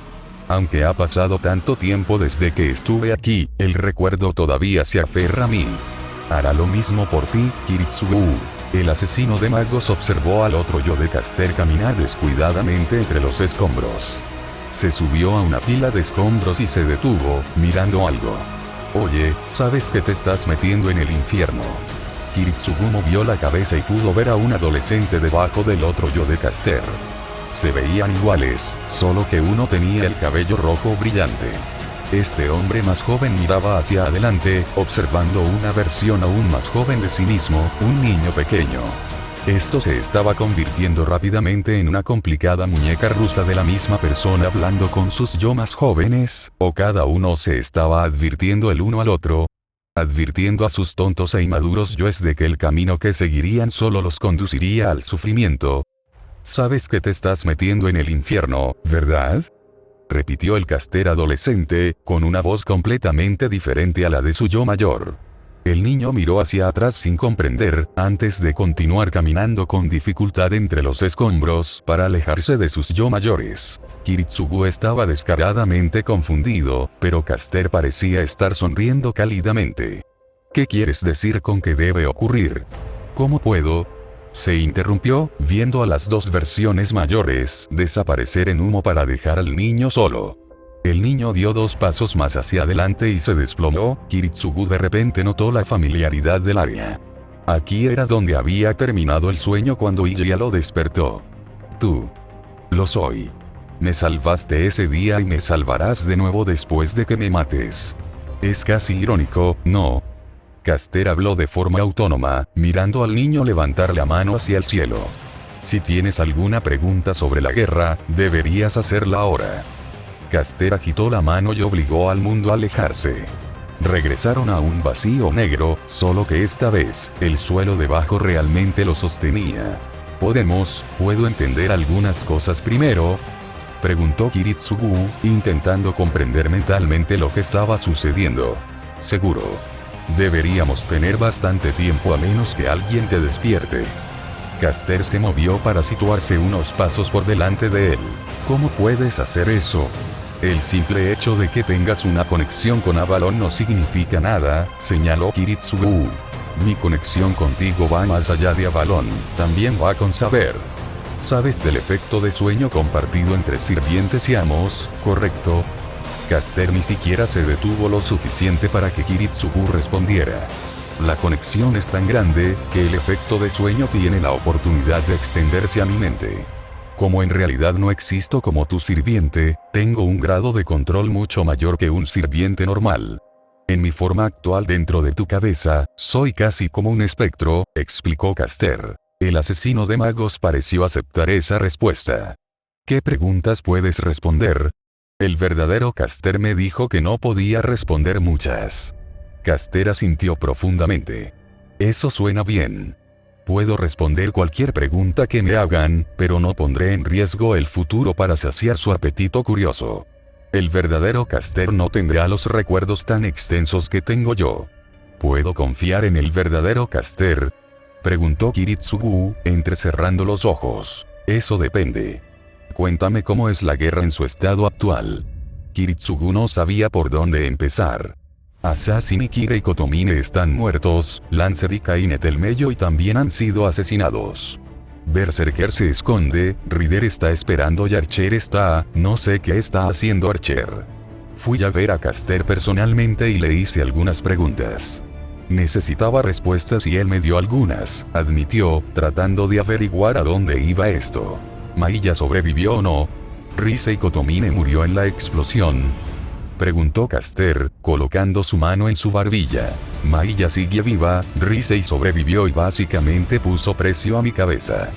[SPEAKER 1] Aunque ha pasado tanto tiempo desde que estuve aquí, el recuerdo todavía se aferra a mí. Hará lo mismo por ti, Kiritsugu. El asesino de magos observó al otro yo de Caster caminar descuidadamente entre los escombros. Se subió a una pila de escombros y se detuvo, mirando algo. Oye, ¿sabes que te estás metiendo en el infierno? Kiritsugu movió la cabeza y pudo ver a un adolescente debajo del otro yo de Caster. Se veían iguales, solo que uno tenía el cabello rojo brillante. Este hombre más joven miraba hacia adelante, observando una versión aún más joven de sí mismo, un niño pequeño. Esto se estaba convirtiendo rápidamente en una complicada muñeca rusa de la misma persona hablando con sus yo más jóvenes, o cada uno se estaba advirtiendo el uno al otro, advirtiendo a sus tontos e inmaduros yoes de que el camino que seguirían solo los conduciría al sufrimiento. Sabes que te estás metiendo en el infierno, ¿verdad?, repitió el Caster adolescente, con una voz completamente diferente a la de su yo mayor. El niño miró hacia atrás sin comprender, antes de continuar caminando con dificultad entre los escombros para alejarse de sus yo mayores. Kiritsugu estaba descaradamente confundido, pero Caster parecía estar sonriendo cálidamente. ¿Qué quieres decir con que debe ocurrir? ¿Cómo puedo? Se interrumpió, viendo a las dos versiones mayores desaparecer en humo para dejar al niño solo. El niño dio 2 pasos más hacia adelante y se desplomó. Kiritsugu de repente notó la familiaridad del área. Aquí era donde había terminado el sueño cuando Iria lo despertó. Tú. Lo soy. Me salvaste ese día y me salvarás de nuevo después de que me mates. Es casi irónico, ¿no? Caster habló de forma autónoma, mirando al niño levantar la mano hacia el cielo. Si tienes alguna pregunta sobre la guerra, deberías hacerla ahora. Caster agitó la mano y obligó al mundo a alejarse. Regresaron a un vacío negro, solo que esta vez, el suelo debajo realmente lo sostenía. ¿Puedo entender algunas cosas primero?, preguntó Kiritsugu, intentando comprender mentalmente lo que estaba sucediendo. Seguro. Deberíamos tener bastante tiempo a menos que alguien te despierte. Caster se movió para situarse unos pasos por delante de él. ¿Cómo puedes hacer eso? El simple hecho de que tengas una conexión con Avalon no significa nada, señaló Kiritsugu. Mi conexión contigo va más allá de Avalon, también va con saber. Sabes del efecto de sueño compartido entre sirvientes y amos, ¿correcto? Caster ni siquiera se detuvo lo suficiente para que Kiritsugu respondiera. La conexión es tan grande, que el efecto de sueño tiene la oportunidad de extenderse a mi mente. Como en realidad no existo como tu sirviente, tengo un grado de control mucho mayor que un sirviente normal. En mi forma actual dentro de tu cabeza, soy casi como un espectro, explicó Caster. El asesino de magos pareció aceptar esa respuesta. ¿Qué preguntas puedes responder? El verdadero Caster me dijo que no podía responder muchas. Caster asintió profundamente. Eso suena bien. Puedo responder cualquier pregunta que me hagan, pero no pondré en riesgo el futuro para saciar su apetito curioso. El verdadero Caster no tendrá los recuerdos tan extensos que tengo yo. ¿Puedo confiar en el verdadero Caster?, preguntó Kiritsugu, entrecerrando los ojos. Eso depende. Cuéntame cómo es la guerra en su estado actual. Kiritsugu no sabía por dónde empezar. Assassin, Kira y Kotomine están muertos, Lancer y Kain Etelmeyo y también han sido asesinados. Berserker se esconde, Rider está esperando y Archer está, no sé qué está haciendo Archer. Fui a ver a Caster personalmente y le hice algunas preguntas. Necesitaba respuestas y él me dio algunas, admitió, tratando de averiguar a dónde iba esto. ¿Mailla sobrevivió o no? ¿Rise Kotomine murió en la explosión?, preguntó Caster, colocando su mano en su barbilla. Mailla sigue viva, Rise sobrevivió y básicamente puso precio a mi cabeza.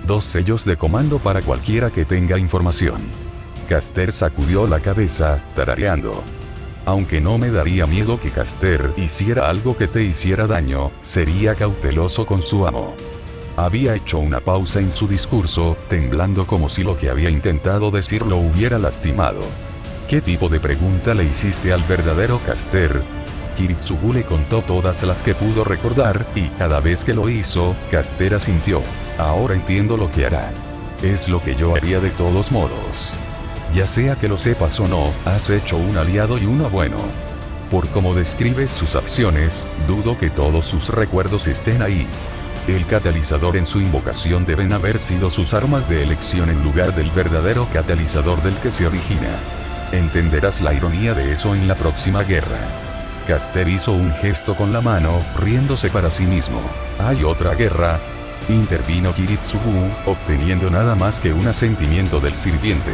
[SPEAKER 1] 2 sellos de comando para cualquiera que tenga información. Caster sacudió la cabeza, tarareando. Aunque no me daría miedo que Caster hiciera algo que te hiciera daño, sería cauteloso con su amo. Había hecho una pausa en su discurso, temblando como si lo que había intentado decir lo hubiera lastimado. ¿Qué tipo de pregunta le hiciste al verdadero Caster? Kiritsugu le contó todas las que pudo recordar, y cada vez que lo hizo, Caster asintió. Ahora entiendo lo que hará. Es lo que yo haría de todos modos. Ya sea que lo sepas o no, has hecho un aliado y uno bueno. Por cómo describes sus acciones, dudo que todos sus recuerdos estén ahí. El catalizador en su invocación deben haber sido sus armas de elección en lugar del verdadero catalizador del que se origina. Entenderás la ironía de eso en la próxima guerra. Caster hizo un gesto con la mano, riéndose para sí mismo. ¿Hay otra guerra?, intervino Kiritsugu, obteniendo nada más que un asentimiento del sirviente.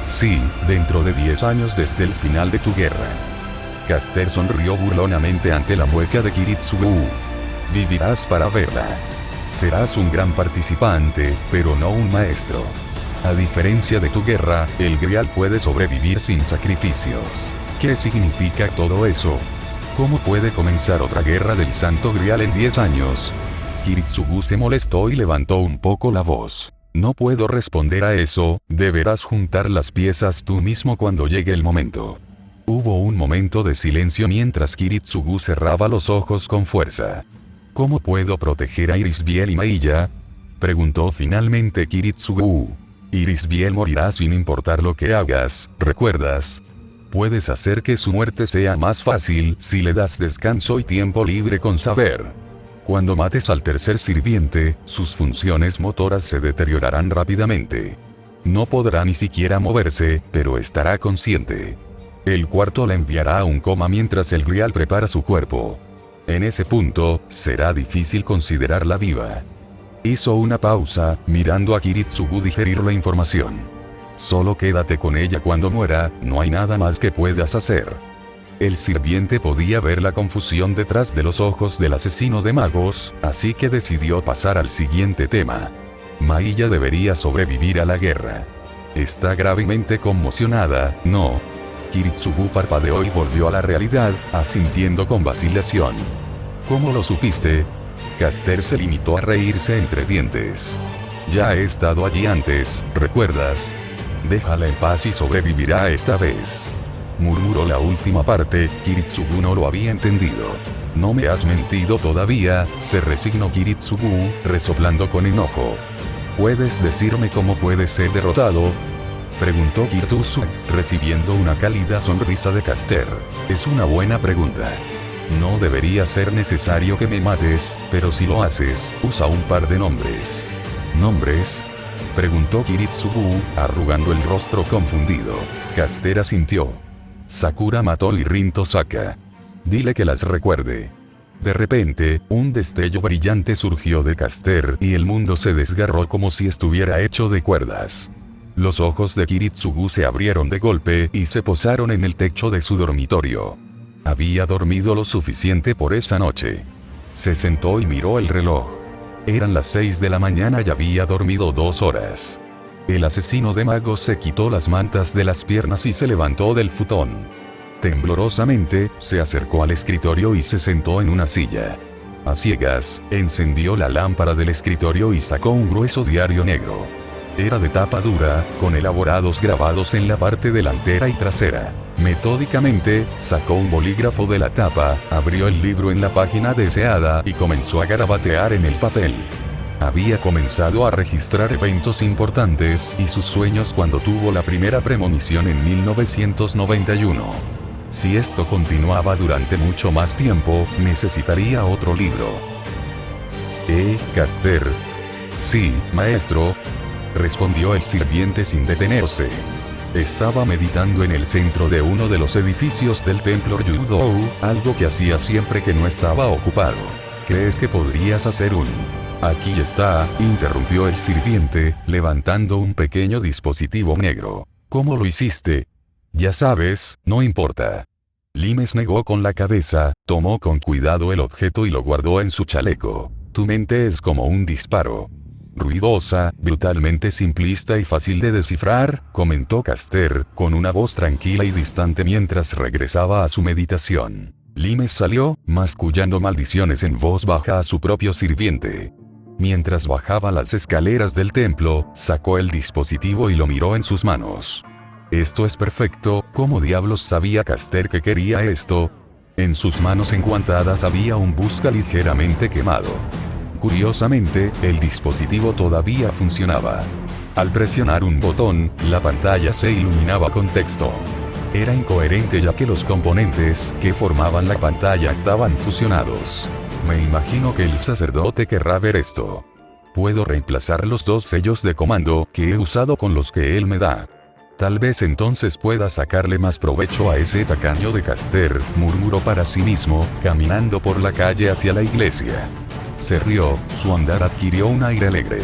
[SPEAKER 1] Sí, dentro de 10 años desde el final de tu guerra. Caster sonrió burlonamente ante la mueca de Kiritsugu. Vivirás para verla. Serás un gran participante, pero no un maestro. A diferencia de tu guerra, el Grial puede sobrevivir sin sacrificios. ¿Qué significa todo eso? ¿Cómo puede comenzar otra guerra del Santo Grial en 10 años? Kiritsugu se molestó y levantó un poco la voz. No puedo responder a eso, deberás juntar las piezas tú mismo cuando llegue el momento. Hubo un momento de silencio mientras Kiritsugu cerraba los ojos con fuerza. ¿Cómo puedo proteger a Irisbiel y Mailla?, preguntó finalmente Kiritsugu. Irisbiel morirá sin importar lo que hagas, ¿recuerdas? Puedes hacer que su muerte sea más fácil si le das descanso y tiempo libre con saber. Cuando mates al tercer sirviente, sus funciones motoras se deteriorarán rápidamente. No podrá ni siquiera moverse, pero estará consciente. El cuarto la enviará a un coma mientras el Grial prepara su cuerpo. En ese punto, será difícil considerarla viva. Hizo una pausa, mirando a Kiritsugu digerir la información. Solo quédate con ella cuando muera, no hay nada más que puedas hacer. El sirviente podía ver la confusión detrás de los ojos del asesino de magos, así que decidió pasar al siguiente tema. Mailla debería sobrevivir a la guerra. Está gravemente conmocionada, ¿no? Kiritsugu parpadeó y volvió a la realidad, asintiendo con vacilación. ¿Cómo lo supiste? Caster se limitó a reírse entre dientes. Ya he estado allí antes, ¿recuerdas? Déjala en paz y sobrevivirá esta vez. Murmuró la última parte, Kiritsugu no lo había entendido. No me has mentido todavía, se resignó Kiritsugu, resoplando con enojo. ¿Puedes decirme cómo puede ser derrotado? Preguntó Kirtusu, recibiendo una cálida sonrisa de Caster. Es una buena pregunta. No debería ser necesario que me mates, pero si lo haces, usa un par de nombres. ¿Nombres? Preguntó Kiritsugu, arrugando el rostro confundido. Caster asintió. Sakura mató y Rin Tosaka. Dile que las recuerde. De repente, un destello brillante surgió de Caster y el mundo se desgarró como si estuviera hecho de cuerdas. Los ojos de Kiritsugu se abrieron de golpe y se posaron en el techo de su dormitorio. Había dormido lo suficiente por esa noche. Se sentó y miró el reloj. Eran las 6 de la mañana y había dormido 2 horas. El asesino de magos se quitó las mantas de las piernas y se levantó del futón. Temblorosamente, se acercó al escritorio y se sentó en una silla. A ciegas, encendió la lámpara del escritorio y sacó un grueso diario negro. Era de tapa dura, con elaborados grabados en la parte delantera y trasera. Metódicamente, sacó un bolígrafo de la tapa, abrió el libro en la página deseada y comenzó a garabatear en el papel. Había comenzado a registrar eventos importantes y sus sueños cuando tuvo la primera premonición en 1991. Si esto continuaba durante mucho más tiempo, necesitaría otro libro. Caster. Sí, maestro, respondió el sirviente sin detenerse. Estaba meditando en el centro de uno de los edificios del templo Ryudou, algo que hacía siempre que no estaba ocupado. ¿Crees que podrías hacer un...? Aquí está, interrumpió el sirviente, levantando un pequeño dispositivo negro. ¿Cómo lo hiciste? Ya sabes, no importa. Limes negó con la cabeza, tomó con cuidado el objeto y lo guardó en su chaleco. Tu mente es como un disparo. Ruidosa, brutalmente simplista y fácil de descifrar, comentó Caster, con una voz tranquila y distante mientras regresaba a su meditación. Limes salió, mascullando maldiciones en voz baja a su propio sirviente. Mientras bajaba las escaleras del templo, sacó el dispositivo y lo miró en sus manos. Esto es perfecto, ¿cómo diablos sabía Caster que quería esto? En sus manos enguantadas había un busca ligeramente quemado. Curiosamente, el dispositivo todavía funcionaba. Al presionar un botón, la pantalla se iluminaba con texto. Era incoherente ya que los componentes que formaban la pantalla estaban fusionados. Me imagino que el sacerdote querrá ver esto. Puedo reemplazar los 2 sellos de comando que he usado con los que él me da. Tal vez entonces pueda sacarle más provecho a ese tacaño de Caster, murmuró para sí mismo, caminando por la calle hacia la iglesia. Se rió, su andar adquirió un aire alegre.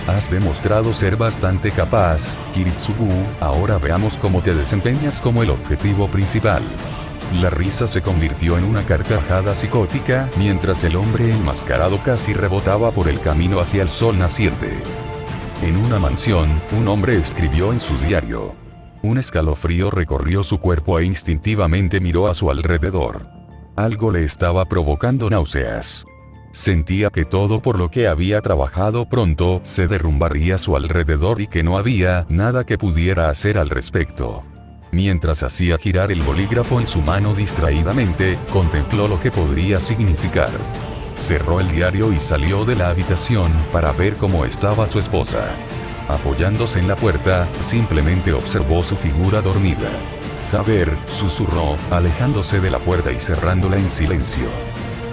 [SPEAKER 1] Has demostrado ser bastante capaz, Kiritsugu, ahora veamos cómo te desempeñas como el objetivo principal. La risa se convirtió en una carcajada psicótica, mientras el hombre enmascarado casi rebotaba por el camino hacia el sol naciente. En una mansión, un hombre escribió en su diario. Un escalofrío recorrió su cuerpo e instintivamente miró a su alrededor. Algo le estaba provocando náuseas. Sentía que todo por lo que había trabajado pronto se derrumbaría a su alrededor y que no había nada que pudiera hacer al respecto. Mientras hacía girar el bolígrafo en su mano distraídamente, contempló lo que podría significar. Cerró el diario y salió de la habitación para ver cómo estaba su esposa. Apoyándose en la puerta, simplemente observó su figura dormida. Saber, susurró, alejándose de la puerta y cerrándola en silencio.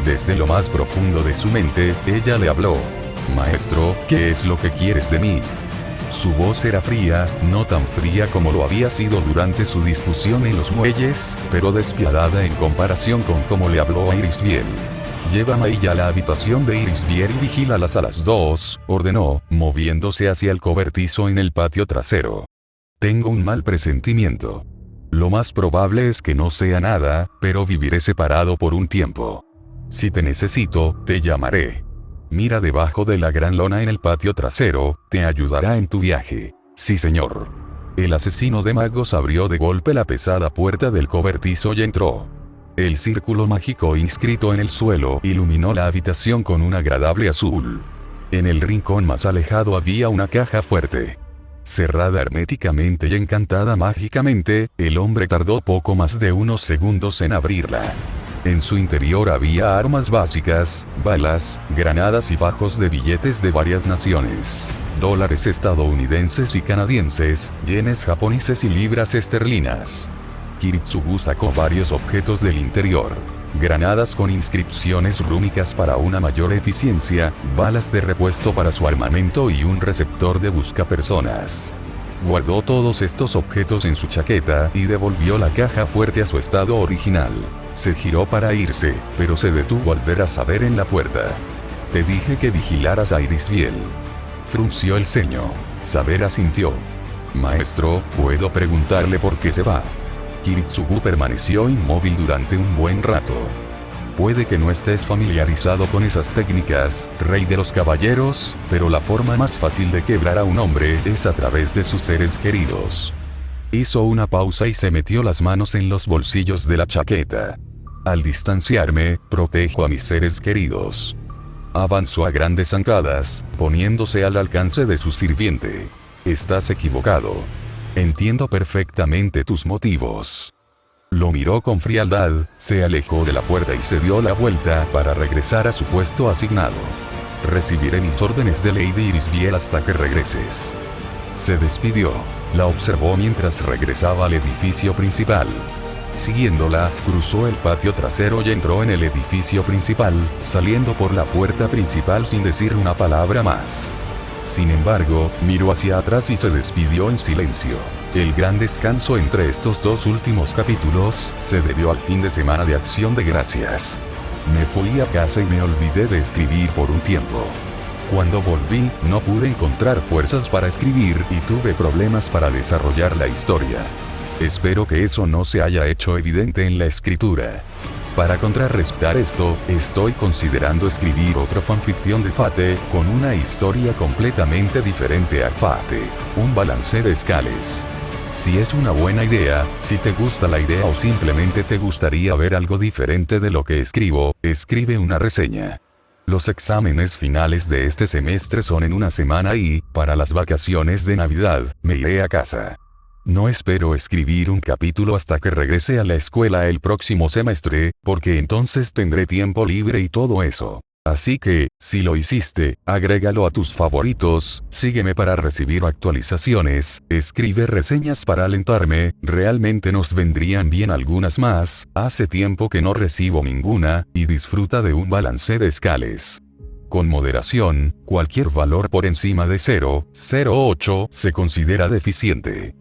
[SPEAKER 1] Desde lo más profundo de su mente, ella le habló. Maestro, ¿qué es lo que quieres de mí? Su voz era fría, no tan fría como lo había sido durante su discusión en los muelles, pero despiadada en comparación con cómo le habló a Irisbiel. Llévame a ella a la habitación de Irisbiel y vigílalas a las 2, ordenó, moviéndose hacia el cobertizo en el patio trasero. Tengo un mal presentimiento. Lo más probable es que no sea nada, pero viviré separado por un tiempo. Si te necesito, te llamaré. Mira debajo de la gran lona en el patio trasero, te ayudará en tu viaje. Sí, señor. El asesino de magos abrió de golpe la pesada puerta del cobertizo y entró. El círculo mágico inscrito en el suelo iluminó la habitación con un agradable azul. En el rincón más alejado había una caja fuerte. Cerrada herméticamente y encantada mágicamente, el hombre tardó poco más de unos segundos en abrirla. En su interior había armas básicas, balas, granadas y fajos de billetes de varias naciones. Dólares estadounidenses y canadienses, yenes japoneses y libras esterlinas. Kiritsugu sacó varios objetos del interior. Granadas con inscripciones rúnicas para una mayor eficiencia, balas de repuesto para su armamento y un receptor de buscapersonas. Guardó todos estos objetos en su chaqueta y devolvió la caja fuerte a su estado original. Se giró para irse, pero se detuvo al ver a Saber en la puerta. «Te dije que vigilaras a Irisbiel». Frunció el ceño. Saber asintió. «Maestro, ¿puedo preguntarle por qué se va?». Kiritsugu permaneció inmóvil durante un buen rato. Puede que no estés familiarizado con esas técnicas, rey de los caballeros, pero la forma más fácil de quebrar a un hombre es a través de sus seres queridos. Hizo una pausa y se metió las manos en los bolsillos de la chaqueta. Al distanciarme, protejo a mis seres queridos. Avanzó a grandes zancadas, poniéndose al alcance de su sirviente. Estás equivocado. Entiendo perfectamente tus motivos. Lo miró con frialdad, se alejó de la puerta y se dio la vuelta para regresar a su puesto asignado. Recibiré mis órdenes de Lady Irisbiel hasta que regreses. Se despidió. La observó mientras regresaba al edificio principal. Siguiéndola, cruzó el patio trasero y entró en el edificio principal, saliendo por la puerta principal sin decir una palabra más. Sin embargo, miró hacia atrás y se despidió en silencio. El gran descanso entre estos dos últimos capítulos se debió al fin de semana de Acción de Gracias. Me fui a casa y me olvidé de escribir por un tiempo. Cuando volví, no pude encontrar fuerzas para escribir y tuve problemas para desarrollar la historia. Espero que eso no se haya hecho evidente en la escritura. Para contrarrestar esto, estoy considerando escribir otra fanficción de Fate, con una historia completamente diferente a Fate, un balance de escales. Si es una buena idea, si te gusta la idea o simplemente te gustaría ver algo diferente de lo que escribo, escribe una reseña. Los exámenes finales de este semestre son en una semana y, para las vacaciones de Navidad, me iré a casa. No espero escribir un capítulo hasta que regrese a la escuela el próximo semestre, porque entonces tendré tiempo libre y todo eso. Así que, si lo hiciste, agrégalo a tus favoritos, sígueme para recibir actualizaciones, escribe reseñas para alentarme, realmente nos vendrían bien algunas más, hace tiempo que no recibo ninguna, y disfruta de un balance de escales. Con moderación, cualquier valor por encima de 0,08 se considera deficiente.